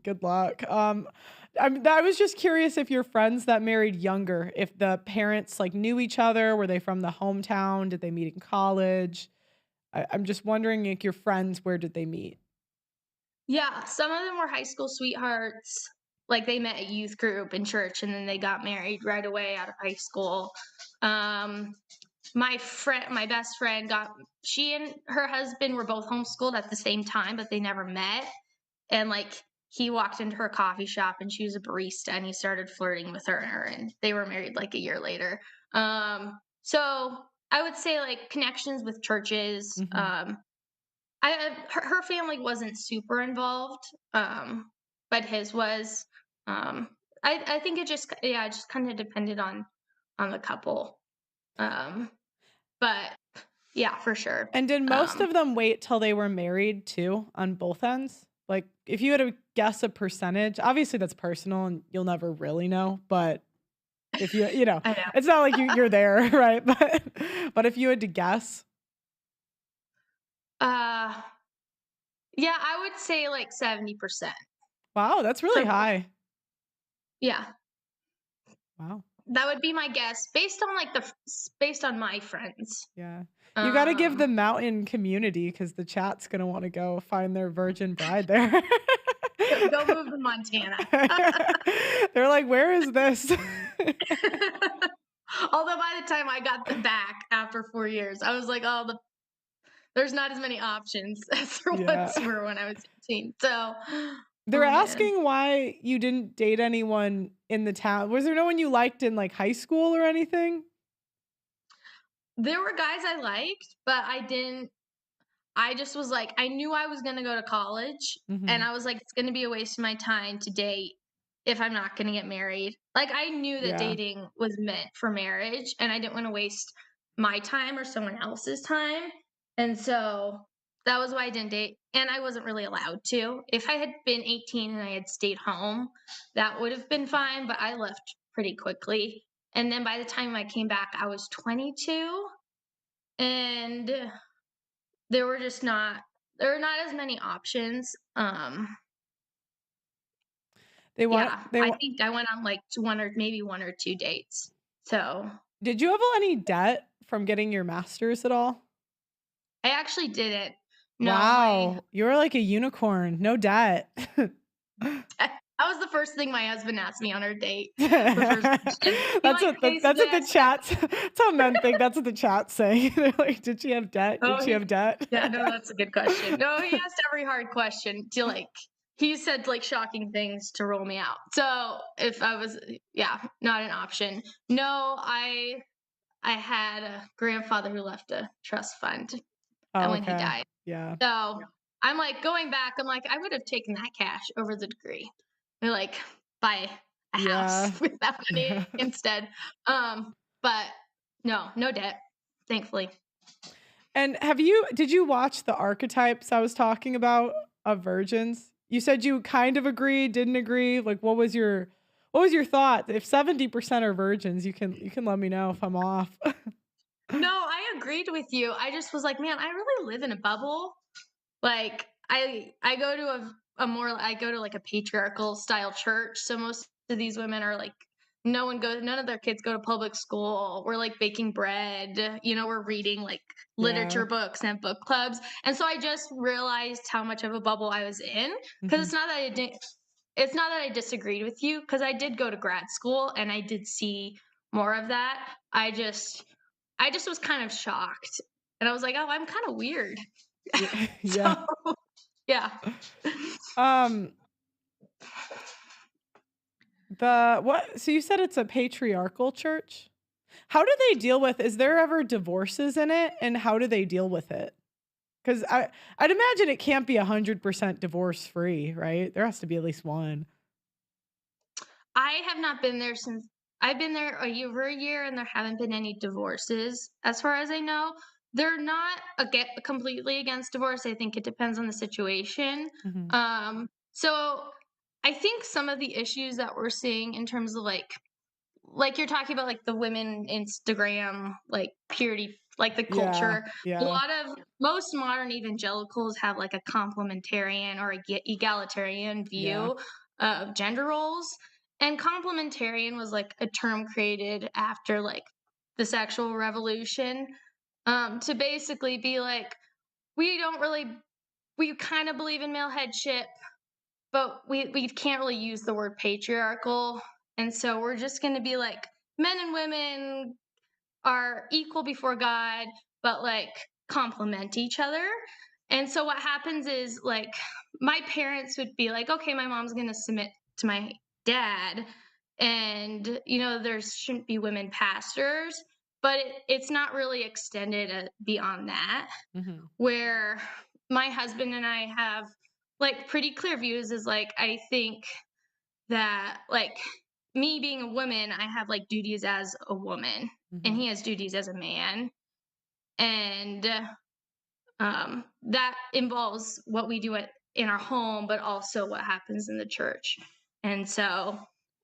good luck. I was just curious if your friends that married younger, if the parents like knew each other, were they from the hometown? Did they meet in college? I'm just wondering, like, your friends, where did they meet? Yeah, some of them were high school sweethearts. Like, they met at youth group in church and then they got married right away out of high school. My best friend she and her husband were both homeschooled at the same time, but they never met. And like, he walked into her coffee shop and she was a barista and he started flirting with her and they were married like a year later. So I would say like connections with churches. Her family wasn't super involved, but his was. I think it just kind of depended on the couple. But yeah, for sure. And did most of them wait till they were married too, on both ends? Like, if you had to guess a percentage, obviously that's personal and you'll never really know, but if you know, I know. it's not like you're there, right? But if you had to guess. Yeah, I would say like 70%. Wow, that's really high. Yeah. Wow. That would be my guess based on my friends. Yeah. You got to give the mountain community, because the chat's going to want to go find their virgin bride there. Go move to Montana. They're like, where is this? Although by the time I got back after 4 years, I was like, oh, there's not as many options as there Yeah. once were when I was 18. So They're man. asking why you didn't date anyone in the town. Was there no one you liked in like high school or anything? There were guys I liked, but I just was like, I knew I was going to go to college, and I was like, it's going to be a waste of my time to date if I'm not going to get married. Like, I knew that Yeah. dating was meant for marriage, and I didn't want to waste my time or someone else's time. And so that was why I didn't date. And I wasn't really allowed to. If I had been 18 and I had stayed home, that would have been fine, but I left pretty quickly. And then by the time I came back, I was 22, and there were not as many options. I think I went on like one or two dates. So did you have any debt from getting your master's at all? I actually didn't. No, Wow, you're like a unicorn. No debt. That was the first thing my husband asked me on our date. That's what the chat. That's how men think. That's what the chat's saying. They're like, "Did she have debt? Did she have debt?" Yeah, no, that's a good question. No, he asked every hard question to like. He said like shocking things to roll me out. So if I was, not an option. No, I had a grandfather who left a trust fund when he died. Yeah. So I'm like going back. I'm like, I would have taken that cash over the degree. Or like buy a house with that money instead. But no debt, thankfully. And did you watch the Archetypes I was talking about of virgins? You said you kind of agreed, didn't agree. Like, what was your thought? If 70% are virgins, you can let me know if I'm off. No, I agreed with you. I just was like, man, I really live in a bubble. Like I go to I go to like a patriarchal style church. So most of these women are like, none of their kids go to public school. We're like baking bread, we're reading like literature books and book clubs. And so I just realized how much of a bubble I was in, because it's not that I disagreed with you, because I did go to grad school and I did see more of that. I just was kind of shocked, and I was like, oh, I'm kind of weird. Yeah. Yeah. So you said it's a patriarchal church? How do they deal with, is there ever divorces in it, and how do they deal with it? Because I'd imagine it can't be 100% divorce free, right? There has to be at least one. I have not been there since I've been there over a year, and there haven't been any divorces as far as I know. They're not completely against divorce. I think it depends on the situation. So I think some of the issues that we're seeing in terms of like you're talking about like the women Instagram, like purity, like the culture. Yeah. Most modern evangelicals have like a complementarian or egalitarian view of gender roles. And complementarian was like a term created after like the sexual revolution, to basically be like, we kind of believe in male headship, but we can't really use the word patriarchal. And so we're just going to be like, men and women are equal before God, but like complement each other. And so what happens is like my parents would be like, okay, my mom's going to submit to my dad, and there shouldn't be women pastors, but it's not really extended beyond that. Where my husband and I have like pretty clear views is like, I think that like me being a woman, I have like duties as a woman, and he has duties as a man. And that involves what we do in our home, but also what happens in the church. And so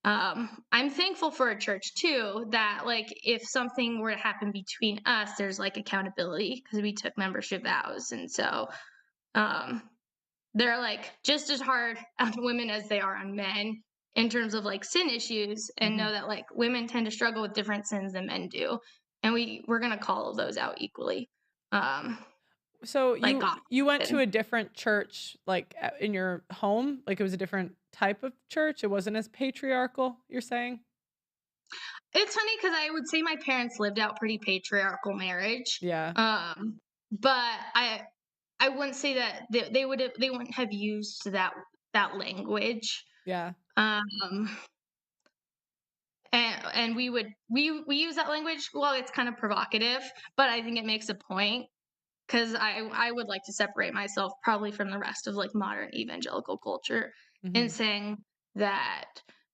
I'm thankful for a church too, that like if something were to happen between us, there's like accountability, because we took membership vows. And so they're like just as hard on women as they are on men in terms of like sin issues, and know that like women tend to struggle with different sins than men do. And we're going to call those out equally. So like you went to gossiping. a different church, like in your home? Like it was a different type of church? It wasn't as patriarchal, you're saying? It's funny because I would say my parents lived out pretty patriarchal marriage. Yeah. But I wouldn't say that they wouldn't have used that language. Yeah. And we use that language. Well, it's kind of provocative, but I think it makes a point because I would like to separate myself probably from the rest of like modern evangelical culture in saying that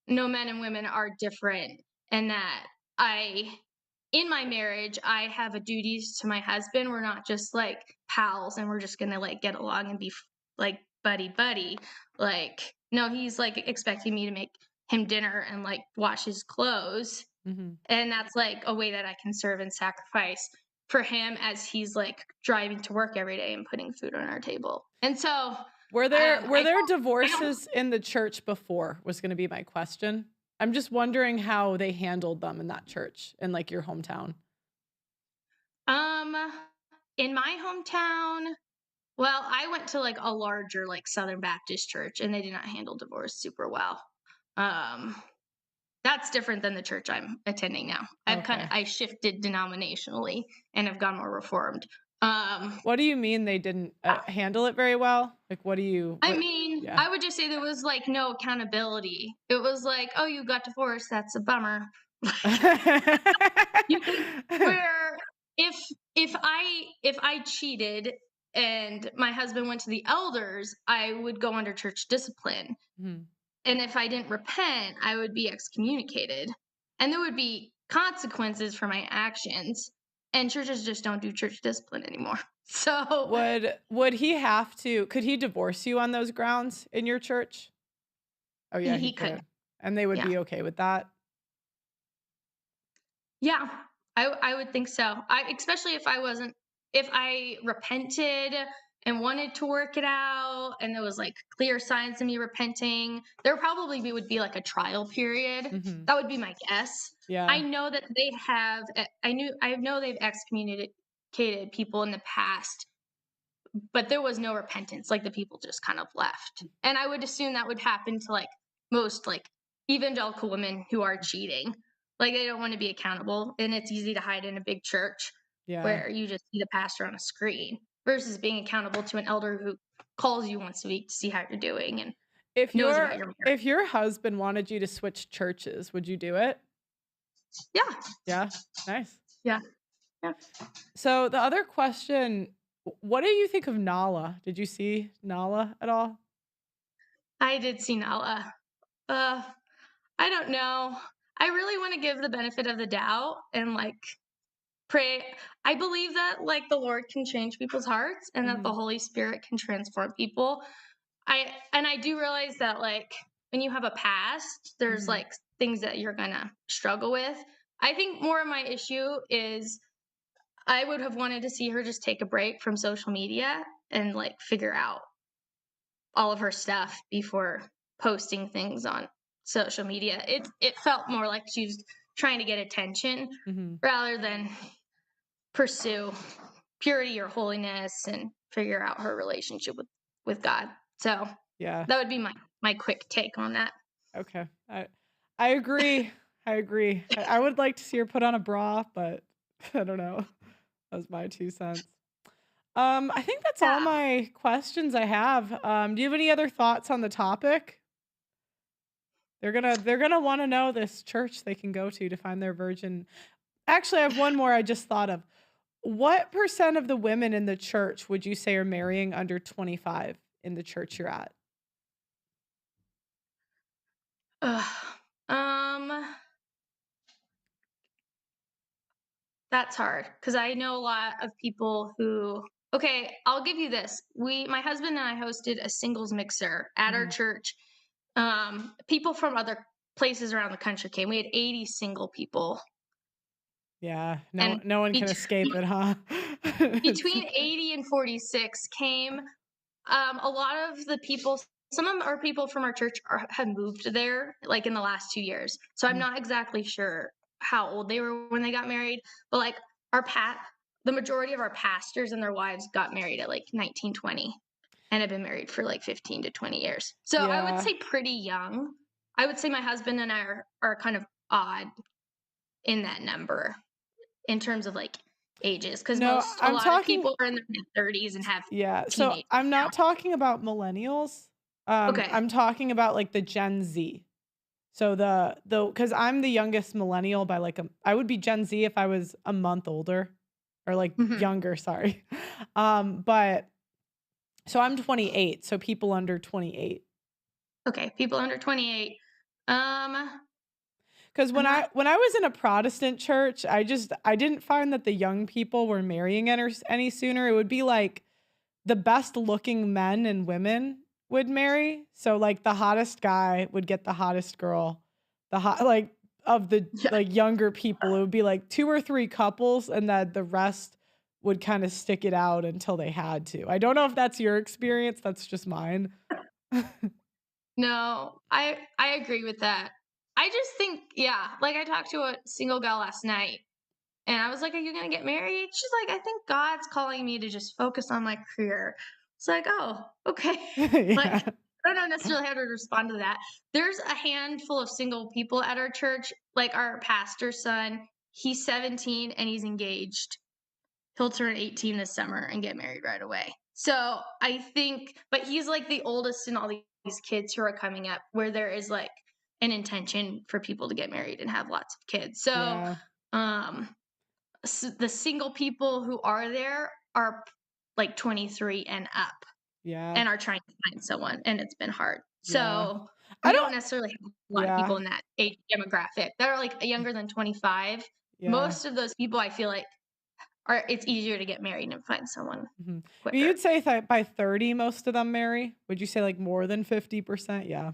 no, men and women are different, and that in my marriage, I have a duties to my husband. We're not just like pals and we're just gonna like get along and be like buddy. Like, no, he's like expecting me to make him dinner and like wash his clothes. And that's like a way that I can serve and sacrifice for him as he's like driving to work every day and putting food on our table. And so were there divorces in the church before was going to be my question. I'm just wondering how they handled them in that church in like your hometown. In my hometown, well, I went to like a larger like Southern Baptist church and they did not handle divorce super well. That's different than the church I'm attending now. I shifted denominationally and have gone more reformed. What do you mean they didn't handle it very well? Like, I would just say there was like no accountability. It was like, oh, you got divorced. That's a bummer. Where if I cheated and my husband went to the elders, I would go under church discipline. And if I didn't repent, I would be excommunicated. And there would be consequences for my actions. And churches just don't do church discipline anymore. So would he have to, could he divorce you on those grounds in your church? Oh yeah, he could. And they would be okay with that? Yeah, I would think so. Especially if I repented and wanted to work it out and there was like clear signs of me repenting, there probably would be like a trial period. That would be my guess. Yeah. I know that they have, I know they've excommunicated people in the past, but there was no repentance. Like the people just kind of left. And I would assume that would happen to like most like evangelical women who are cheating. Like they don't want to be accountable, and it's easy to hide in a big church where you just see the pastor on a screen versus being accountable to an elder who calls you once a week to see how you're doing and knows about your marriage. If your husband wanted you to switch churches, would you do it? Yeah. Yeah. Nice. Yeah. So the other question, what do you think of Nala? Did you see Nala at all? I did see Nala. I don't know. I really want to give the benefit of the doubt and like pray. I believe that like the Lord can change people's hearts and that the Holy Spirit can transform people. I do realize that like when you have a past, there's like things that you're gonna struggle with. I think more of my issue is I would have wanted to see her just take a break from social media and like figure out all of her stuff before posting things on social media. It felt more like she was trying to get attention rather than pursue purity or holiness and figure out her relationship with God. So yeah, that would be my quick take on that. Okay. I agree. I agree. I would like to see her put on a bra, but I don't know. That was my 2 cents. I think that's all my questions I have. Do you have any other thoughts on the topic? They're gonna want to know this church they can go to find their virgin. Actually, I have one more I just thought of. What % of the women in the church would you say are marrying under 25 in the church you're at? That's hard because I know a lot of people who. Okay, I'll give you this. My husband and I hosted a singles mixer at our church. People from other places around the country came. We had 80 single people. Yeah, no one can escape it, huh? Between 80 and 46 came. A lot of the people, some of them are people from our church have moved there like in the last 2 years. So I'm not exactly sure how old they were when they got married, but like the majority of our pastors and their wives got married at like 19, 20 and have been married for like 15 to 20 years. So I would Yeah. say pretty young. I would say my husband and I are kind of odd in that number in terms of like ages, because No, a I'm lot of talking. people are in their mid-30s and have Yeah. So teenagers I'm now. not talking about millennials. Okay. I'm talking about like the Gen Z. So because I'm the youngest millennial by like I would be Gen Z if I was a month older, or like younger. Sorry. But so I'm 28. So people under 28. Okay, people under 28. Because when I was in a Protestant church, I didn't find that the young people were marrying any sooner. It would be like the best looking men and women would marry. So like the hottest guy would get the hottest girl. Like of the like younger people, it would be like 2 or 3 couples, and then the rest would kind of stick it out until they had to. I don't know if that's your experience. That's just mine. No, I agree with that. I just think, yeah, like I talked to a single gal last night and I was like, "Are you going to get married?" She's like, "I think God's calling me to just focus on my career." It's like, "Oh, okay." Like, I don't know necessarily how to respond to that. There's a handful of single people at our church, like our pastor's son. He's 17 and he's engaged. He'll turn 18 this summer and get married right away. So I think, but he's like the oldest in all these kids who are coming up, where there is like an intention for people to get married and have lots of kids. So, Yeah. the single people who are there are like 23 and up. Yeah. And are trying to find someone, and it's been hard. Yeah. So we don't necessarily have a lot of people in that age demographic that are like younger than 25. Yeah. Most of those people, I feel like, it's easier to get married and find someone quicker. You'd say that by 30, most of them marry. Would you say like more than 50%? Yeah.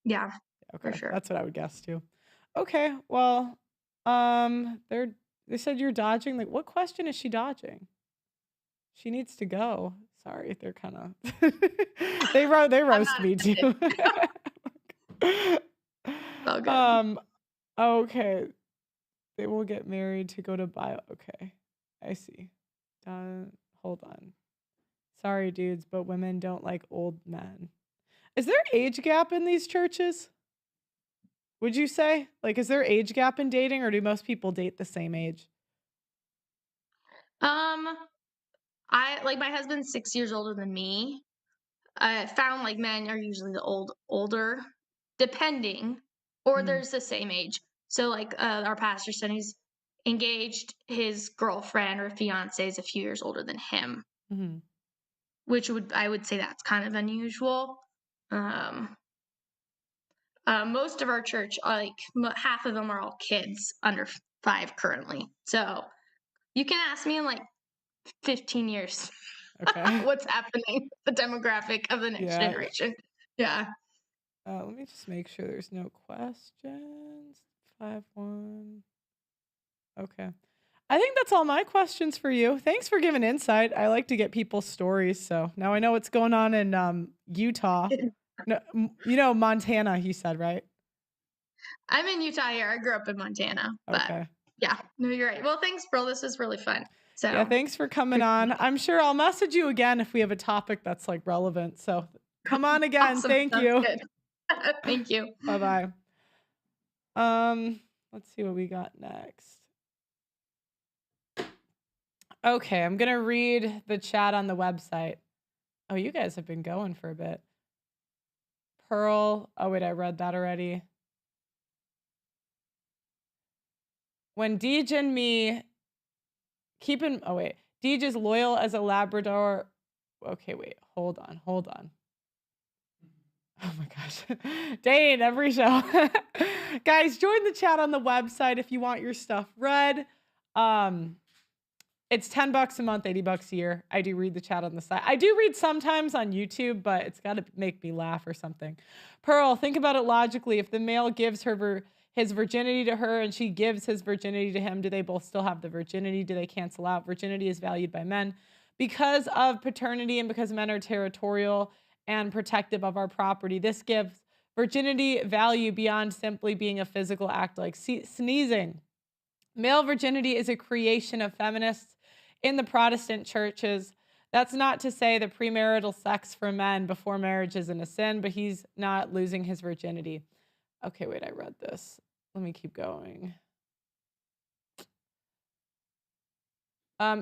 Yeah. Okay. For sure. That's what I would guess too. Okay. Well, they said you're dodging. Like, what question is she dodging? She needs to go. Sorry, they're kind of they roast me too. Oh, good. Okay. They will get married to go to bio. Okay. I see. Hold on. Sorry, dudes, but women don't like old men. Is there age gap in these churches? Would you say? Like, is there age gap in dating, or do most people date the same age? I like, my husband's 6 years older than me. I found like men are usually older, depending, or there's the same age. So like our pastor son, he's engaged. His girlfriend or fiance is a few years older than him, which I would say that's kind of unusual. Most of our church, like half of them are all kids under 5 currently. So you can ask me in like 15 years what's happening, the demographic of the next generation. Yeah. Let me just make sure there's no questions. 5-1. Okay. I think that's all my questions for you. Thanks for giving insight. I like to get people's stories, so now I know what's going on in Utah. No, Montana, he said, right? I'm in Utah here. I grew up in Montana. But yeah, no, you're right. Well, thanks, Brill. This was really fun. So yeah, thanks for coming on. I'm sure I'll message you again if we have a topic that's like relevant. So come on again. Awesome. Thank you. Good. Thank you. Bye-bye. Let's see what we got next. Okay, I'm going to read the chat on the website. Oh, you guys have been going for a bit. Pearl. Oh, wait, I read that already. When Deej and me Deej is loyal as a Labrador. Okay, wait, hold on. Oh my gosh. Dane, every show. Guys, join the chat on the website if you want your stuff read. It's $10 a month, $80 a year. I do read the chat on the site. I do read sometimes on YouTube, but it's got to make me laugh or something. Pearl, think about it logically. If the male gives his virginity to her and she gives his virginity to him, do they both still have the virginity? Do they cancel out? Virginity is valued by men because of paternity and because men are territorial and protective of our property. This gives virginity value beyond simply being a physical act like sneezing. Male virginity is a creation of feminists. in the Protestant churches. That's not to say that premarital sex for men before marriage isn't a sin, but he's not losing his virginity. Okay, wait, I read this. Let me keep going.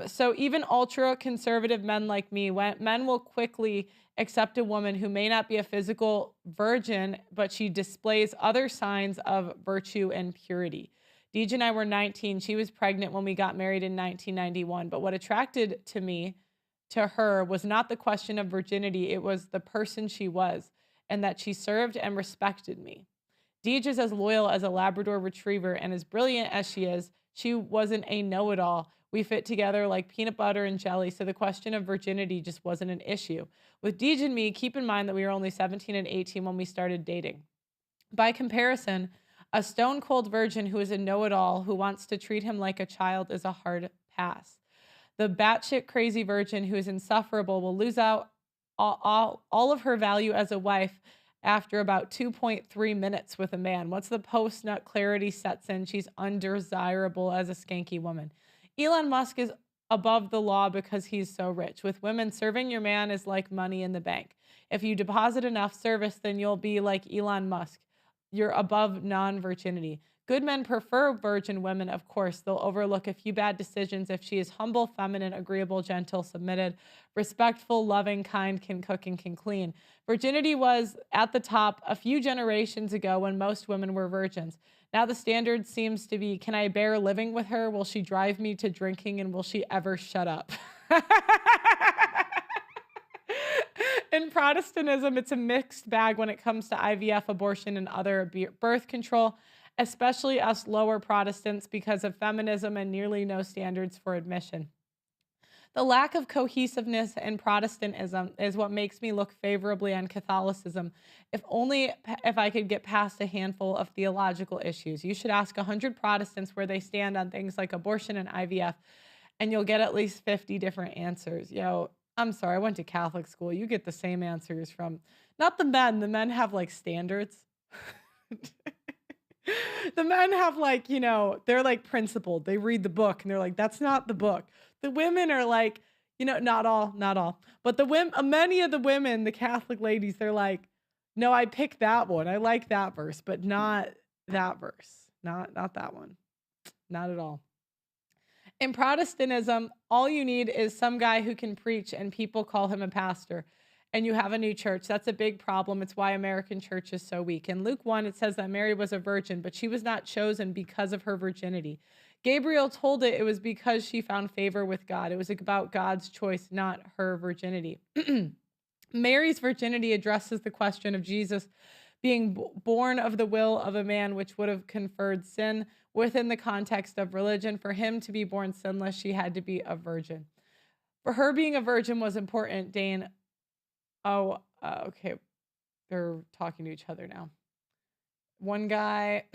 So even ultra-conservative men like me, men will quickly accept a woman who may not be a physical virgin, but she displays other signs of virtue and purity. Deej and I were 19. She was pregnant when we got married in 1991. But what attracted to her was not the question of virginity. It was the person she was, and that she served and respected me. Deej is as loyal as a Labrador retriever, and as brilliant as she wasn't a know-it-all. We fit together like peanut butter and jelly, so the question of virginity just wasn't an issue. With Deej and me, keep in mind that we were only 17 and 18 when we started dating. By comparison, a stone-cold virgin who is a know-it-all who wants to treat him like a child is a hard pass. The batshit crazy virgin who is insufferable will lose out all of her value as a wife after about 2.3 minutes with a man. Once the post-nut clarity sets in, she's undesirable as a skanky woman. Elon Musk is above the law because he's so rich. With women, serving your man is like money in the bank. If you deposit enough service, then you'll be like Elon Musk. You're above non-virginity. Good men prefer virgin women, of course. They'll overlook a few bad decisions if she is humble, feminine, agreeable, gentle, submitted, respectful, loving, kind, can cook, and can clean. Virginity was at the top a few generations ago when most women were virgins. Now the standard seems to be, can I bear living with her? Will she drive me to drinking? And will she ever shut up? In Protestantism, it's a mixed bag when it comes to IVF, abortion, and other birth control, especially us lower Protestants because of feminism and nearly no standards for admission. The lack of cohesiveness in Protestantism is what makes me look favorably on Catholicism, if I could get past a handful of theological issues. You should ask 100 Protestants where they stand on things like abortion and IVF, and you'll get at least 50 different answers. Yo, I'm sorry, I went to Catholic school. You get the same answers from, not the men. The men have like standards. The men have like, you know, they're like principled. They read the book and they're like, that's not the book. The women are like, you know, not all, but the women, many of the women, the Catholic ladies, they're like, no, I picked that one. I like that verse, but not that verse. Not that one. Not at all. In Protestantism, all you need is some guy who can preach and people call him a pastor, and you have a new church. That's a big problem. It's why American church is so weak. In Luke 1, it says that Mary was a virgin, but she was not chosen because of her virginity. Gabriel told it was because she found favor with God. It was about God's choice, not her virginity. Mary's virginity addresses the question of Jesus being born of the will of a man, which would have conferred sin within the context of religion. For him to be born sinless, she had to be a virgin. For her, being a virgin was important, Dane. Oh, okay. They're talking to each other now. One guy,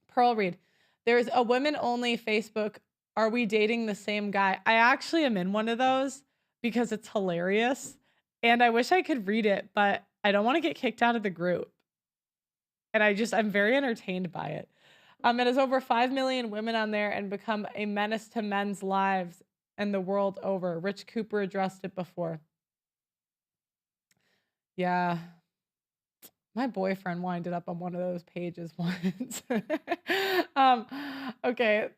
Pearl Reed. There's a women-only Facebook, are we dating the same guy? I actually am in one of those because it's hilarious. And I wish I could read it, but I don't want to get kicked out of the group. And I'm very entertained by it. It has over 5 million women on there and become a menace to men's lives and the world over. Rich Cooper addressed it before. Yeah. My boyfriend winded up on one of those pages once. Okay,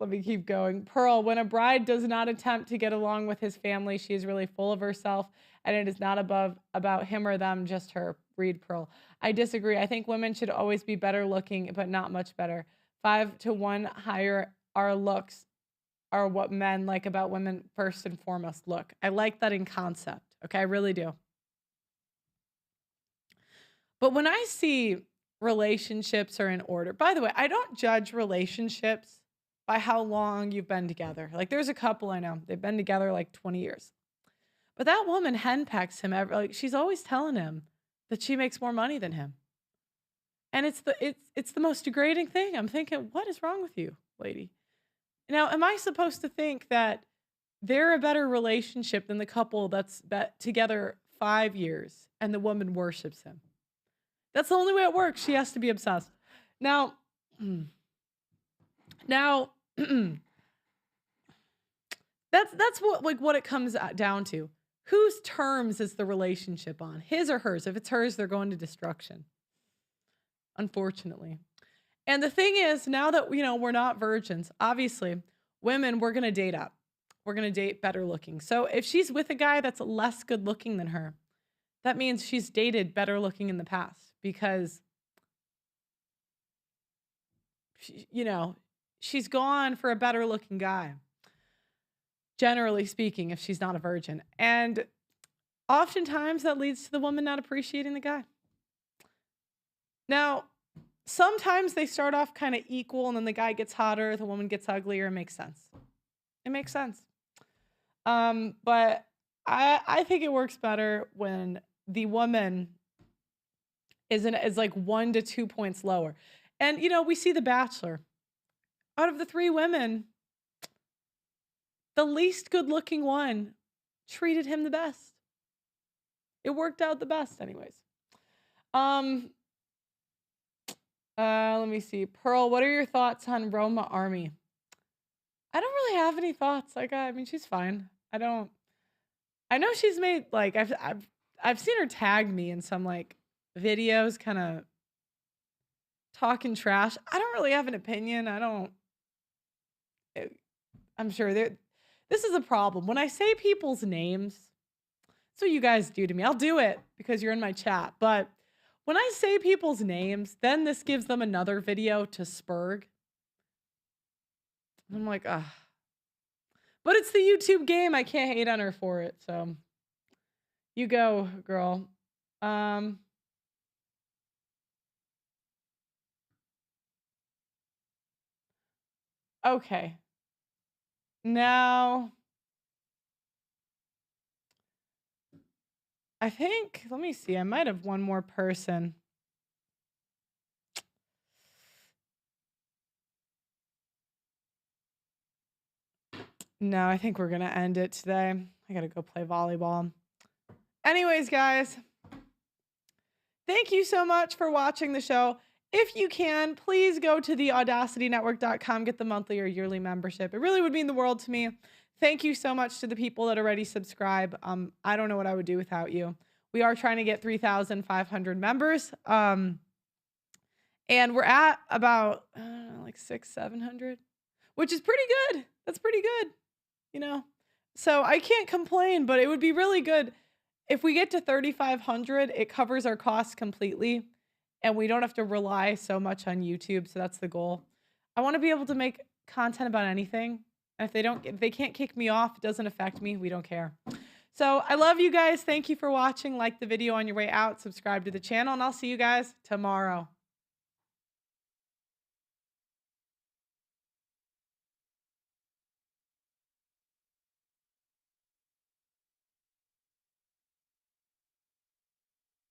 let me keep going. Pearl, when a bride does not attempt to get along with his family, she is really full of herself, and it is not about him or them, just her. Read Pearl. I disagree. I think women should always be better looking, but not much better. 5 to 1 higher our looks are what men like about women first and foremost. Look, I like that in concept. Okay, I really do. But when I see relationships are in order, by the way, I don't judge relationships by how long you've been together. Like there's a couple I know, they've been together like 20 years. But that woman henpecks him like she's always telling him that she makes more money than him. And it's the most degrading thing. I'm thinking, what is wrong with you, lady? Now, am I supposed to think that they're a better relationship than the couple that's together 5 years and the woman worships him? That's the only way it works. She has to be obsessed. Now, That's what it comes down to. Whose terms is the relationship on? His or hers? If it's hers, they're going to destruction. Unfortunately. And the thing is, now that we're not virgins, obviously, women, we're going to date up. We're going to date better looking. So if she's with a guy that's less good looking than her, that means she's dated better looking in the past because she's gone for a better looking guy. Generally speaking, if she's not a virgin. And oftentimes that leads to the woman not appreciating the guy. Now, sometimes they start off kind of equal and then the guy gets hotter, the woman gets uglier. It makes sense. It makes sense. But I think it works better when the woman is like 1 to 2 points lower. And, we see the Bachelor. Out of the 3 women, the least good looking one treated him the best. It worked out the best anyways. Let me see. Pearl, what are your thoughts on Roma Army? I don't really have any thoughts. I mean, she's fine. I know she's made I've seen her tag me in some videos kind of talking trash. I don't really have an opinion. I'm sure this is a problem. When I say people's names, that's what you guys do to me. I'll do it because you're in my chat. But when I say people's names, then this gives them another video to spurg. I'm like, ugh. But it's the YouTube game. I can't hate on her for it. So you go, girl. Okay. Now, I think, let me see. I might have one more person. No, I think we're going to end it today. I got to go play volleyball. Anyways, guys, thank you so much for watching the show. If you can, please go to theaudacitynetwork.com, get the monthly or yearly membership. It really would mean the world to me. Thank you so much to the people that already subscribe. I don't know what I would do without you. We are trying to get 3,500 members. And we're at about 600-700, which is pretty good. That's pretty good, So I can't complain, but it would be really good if we get to 3,500. It covers our costs completely, and we don't have to rely so much on YouTube. So that's the goal. I want to be able to make content about anything. And if they can't kick me off, it doesn't affect me. We don't care. So I love you guys. Thank you for watching. Like the video on your way out. Subscribe to the channel, and I'll see you guys tomorrow.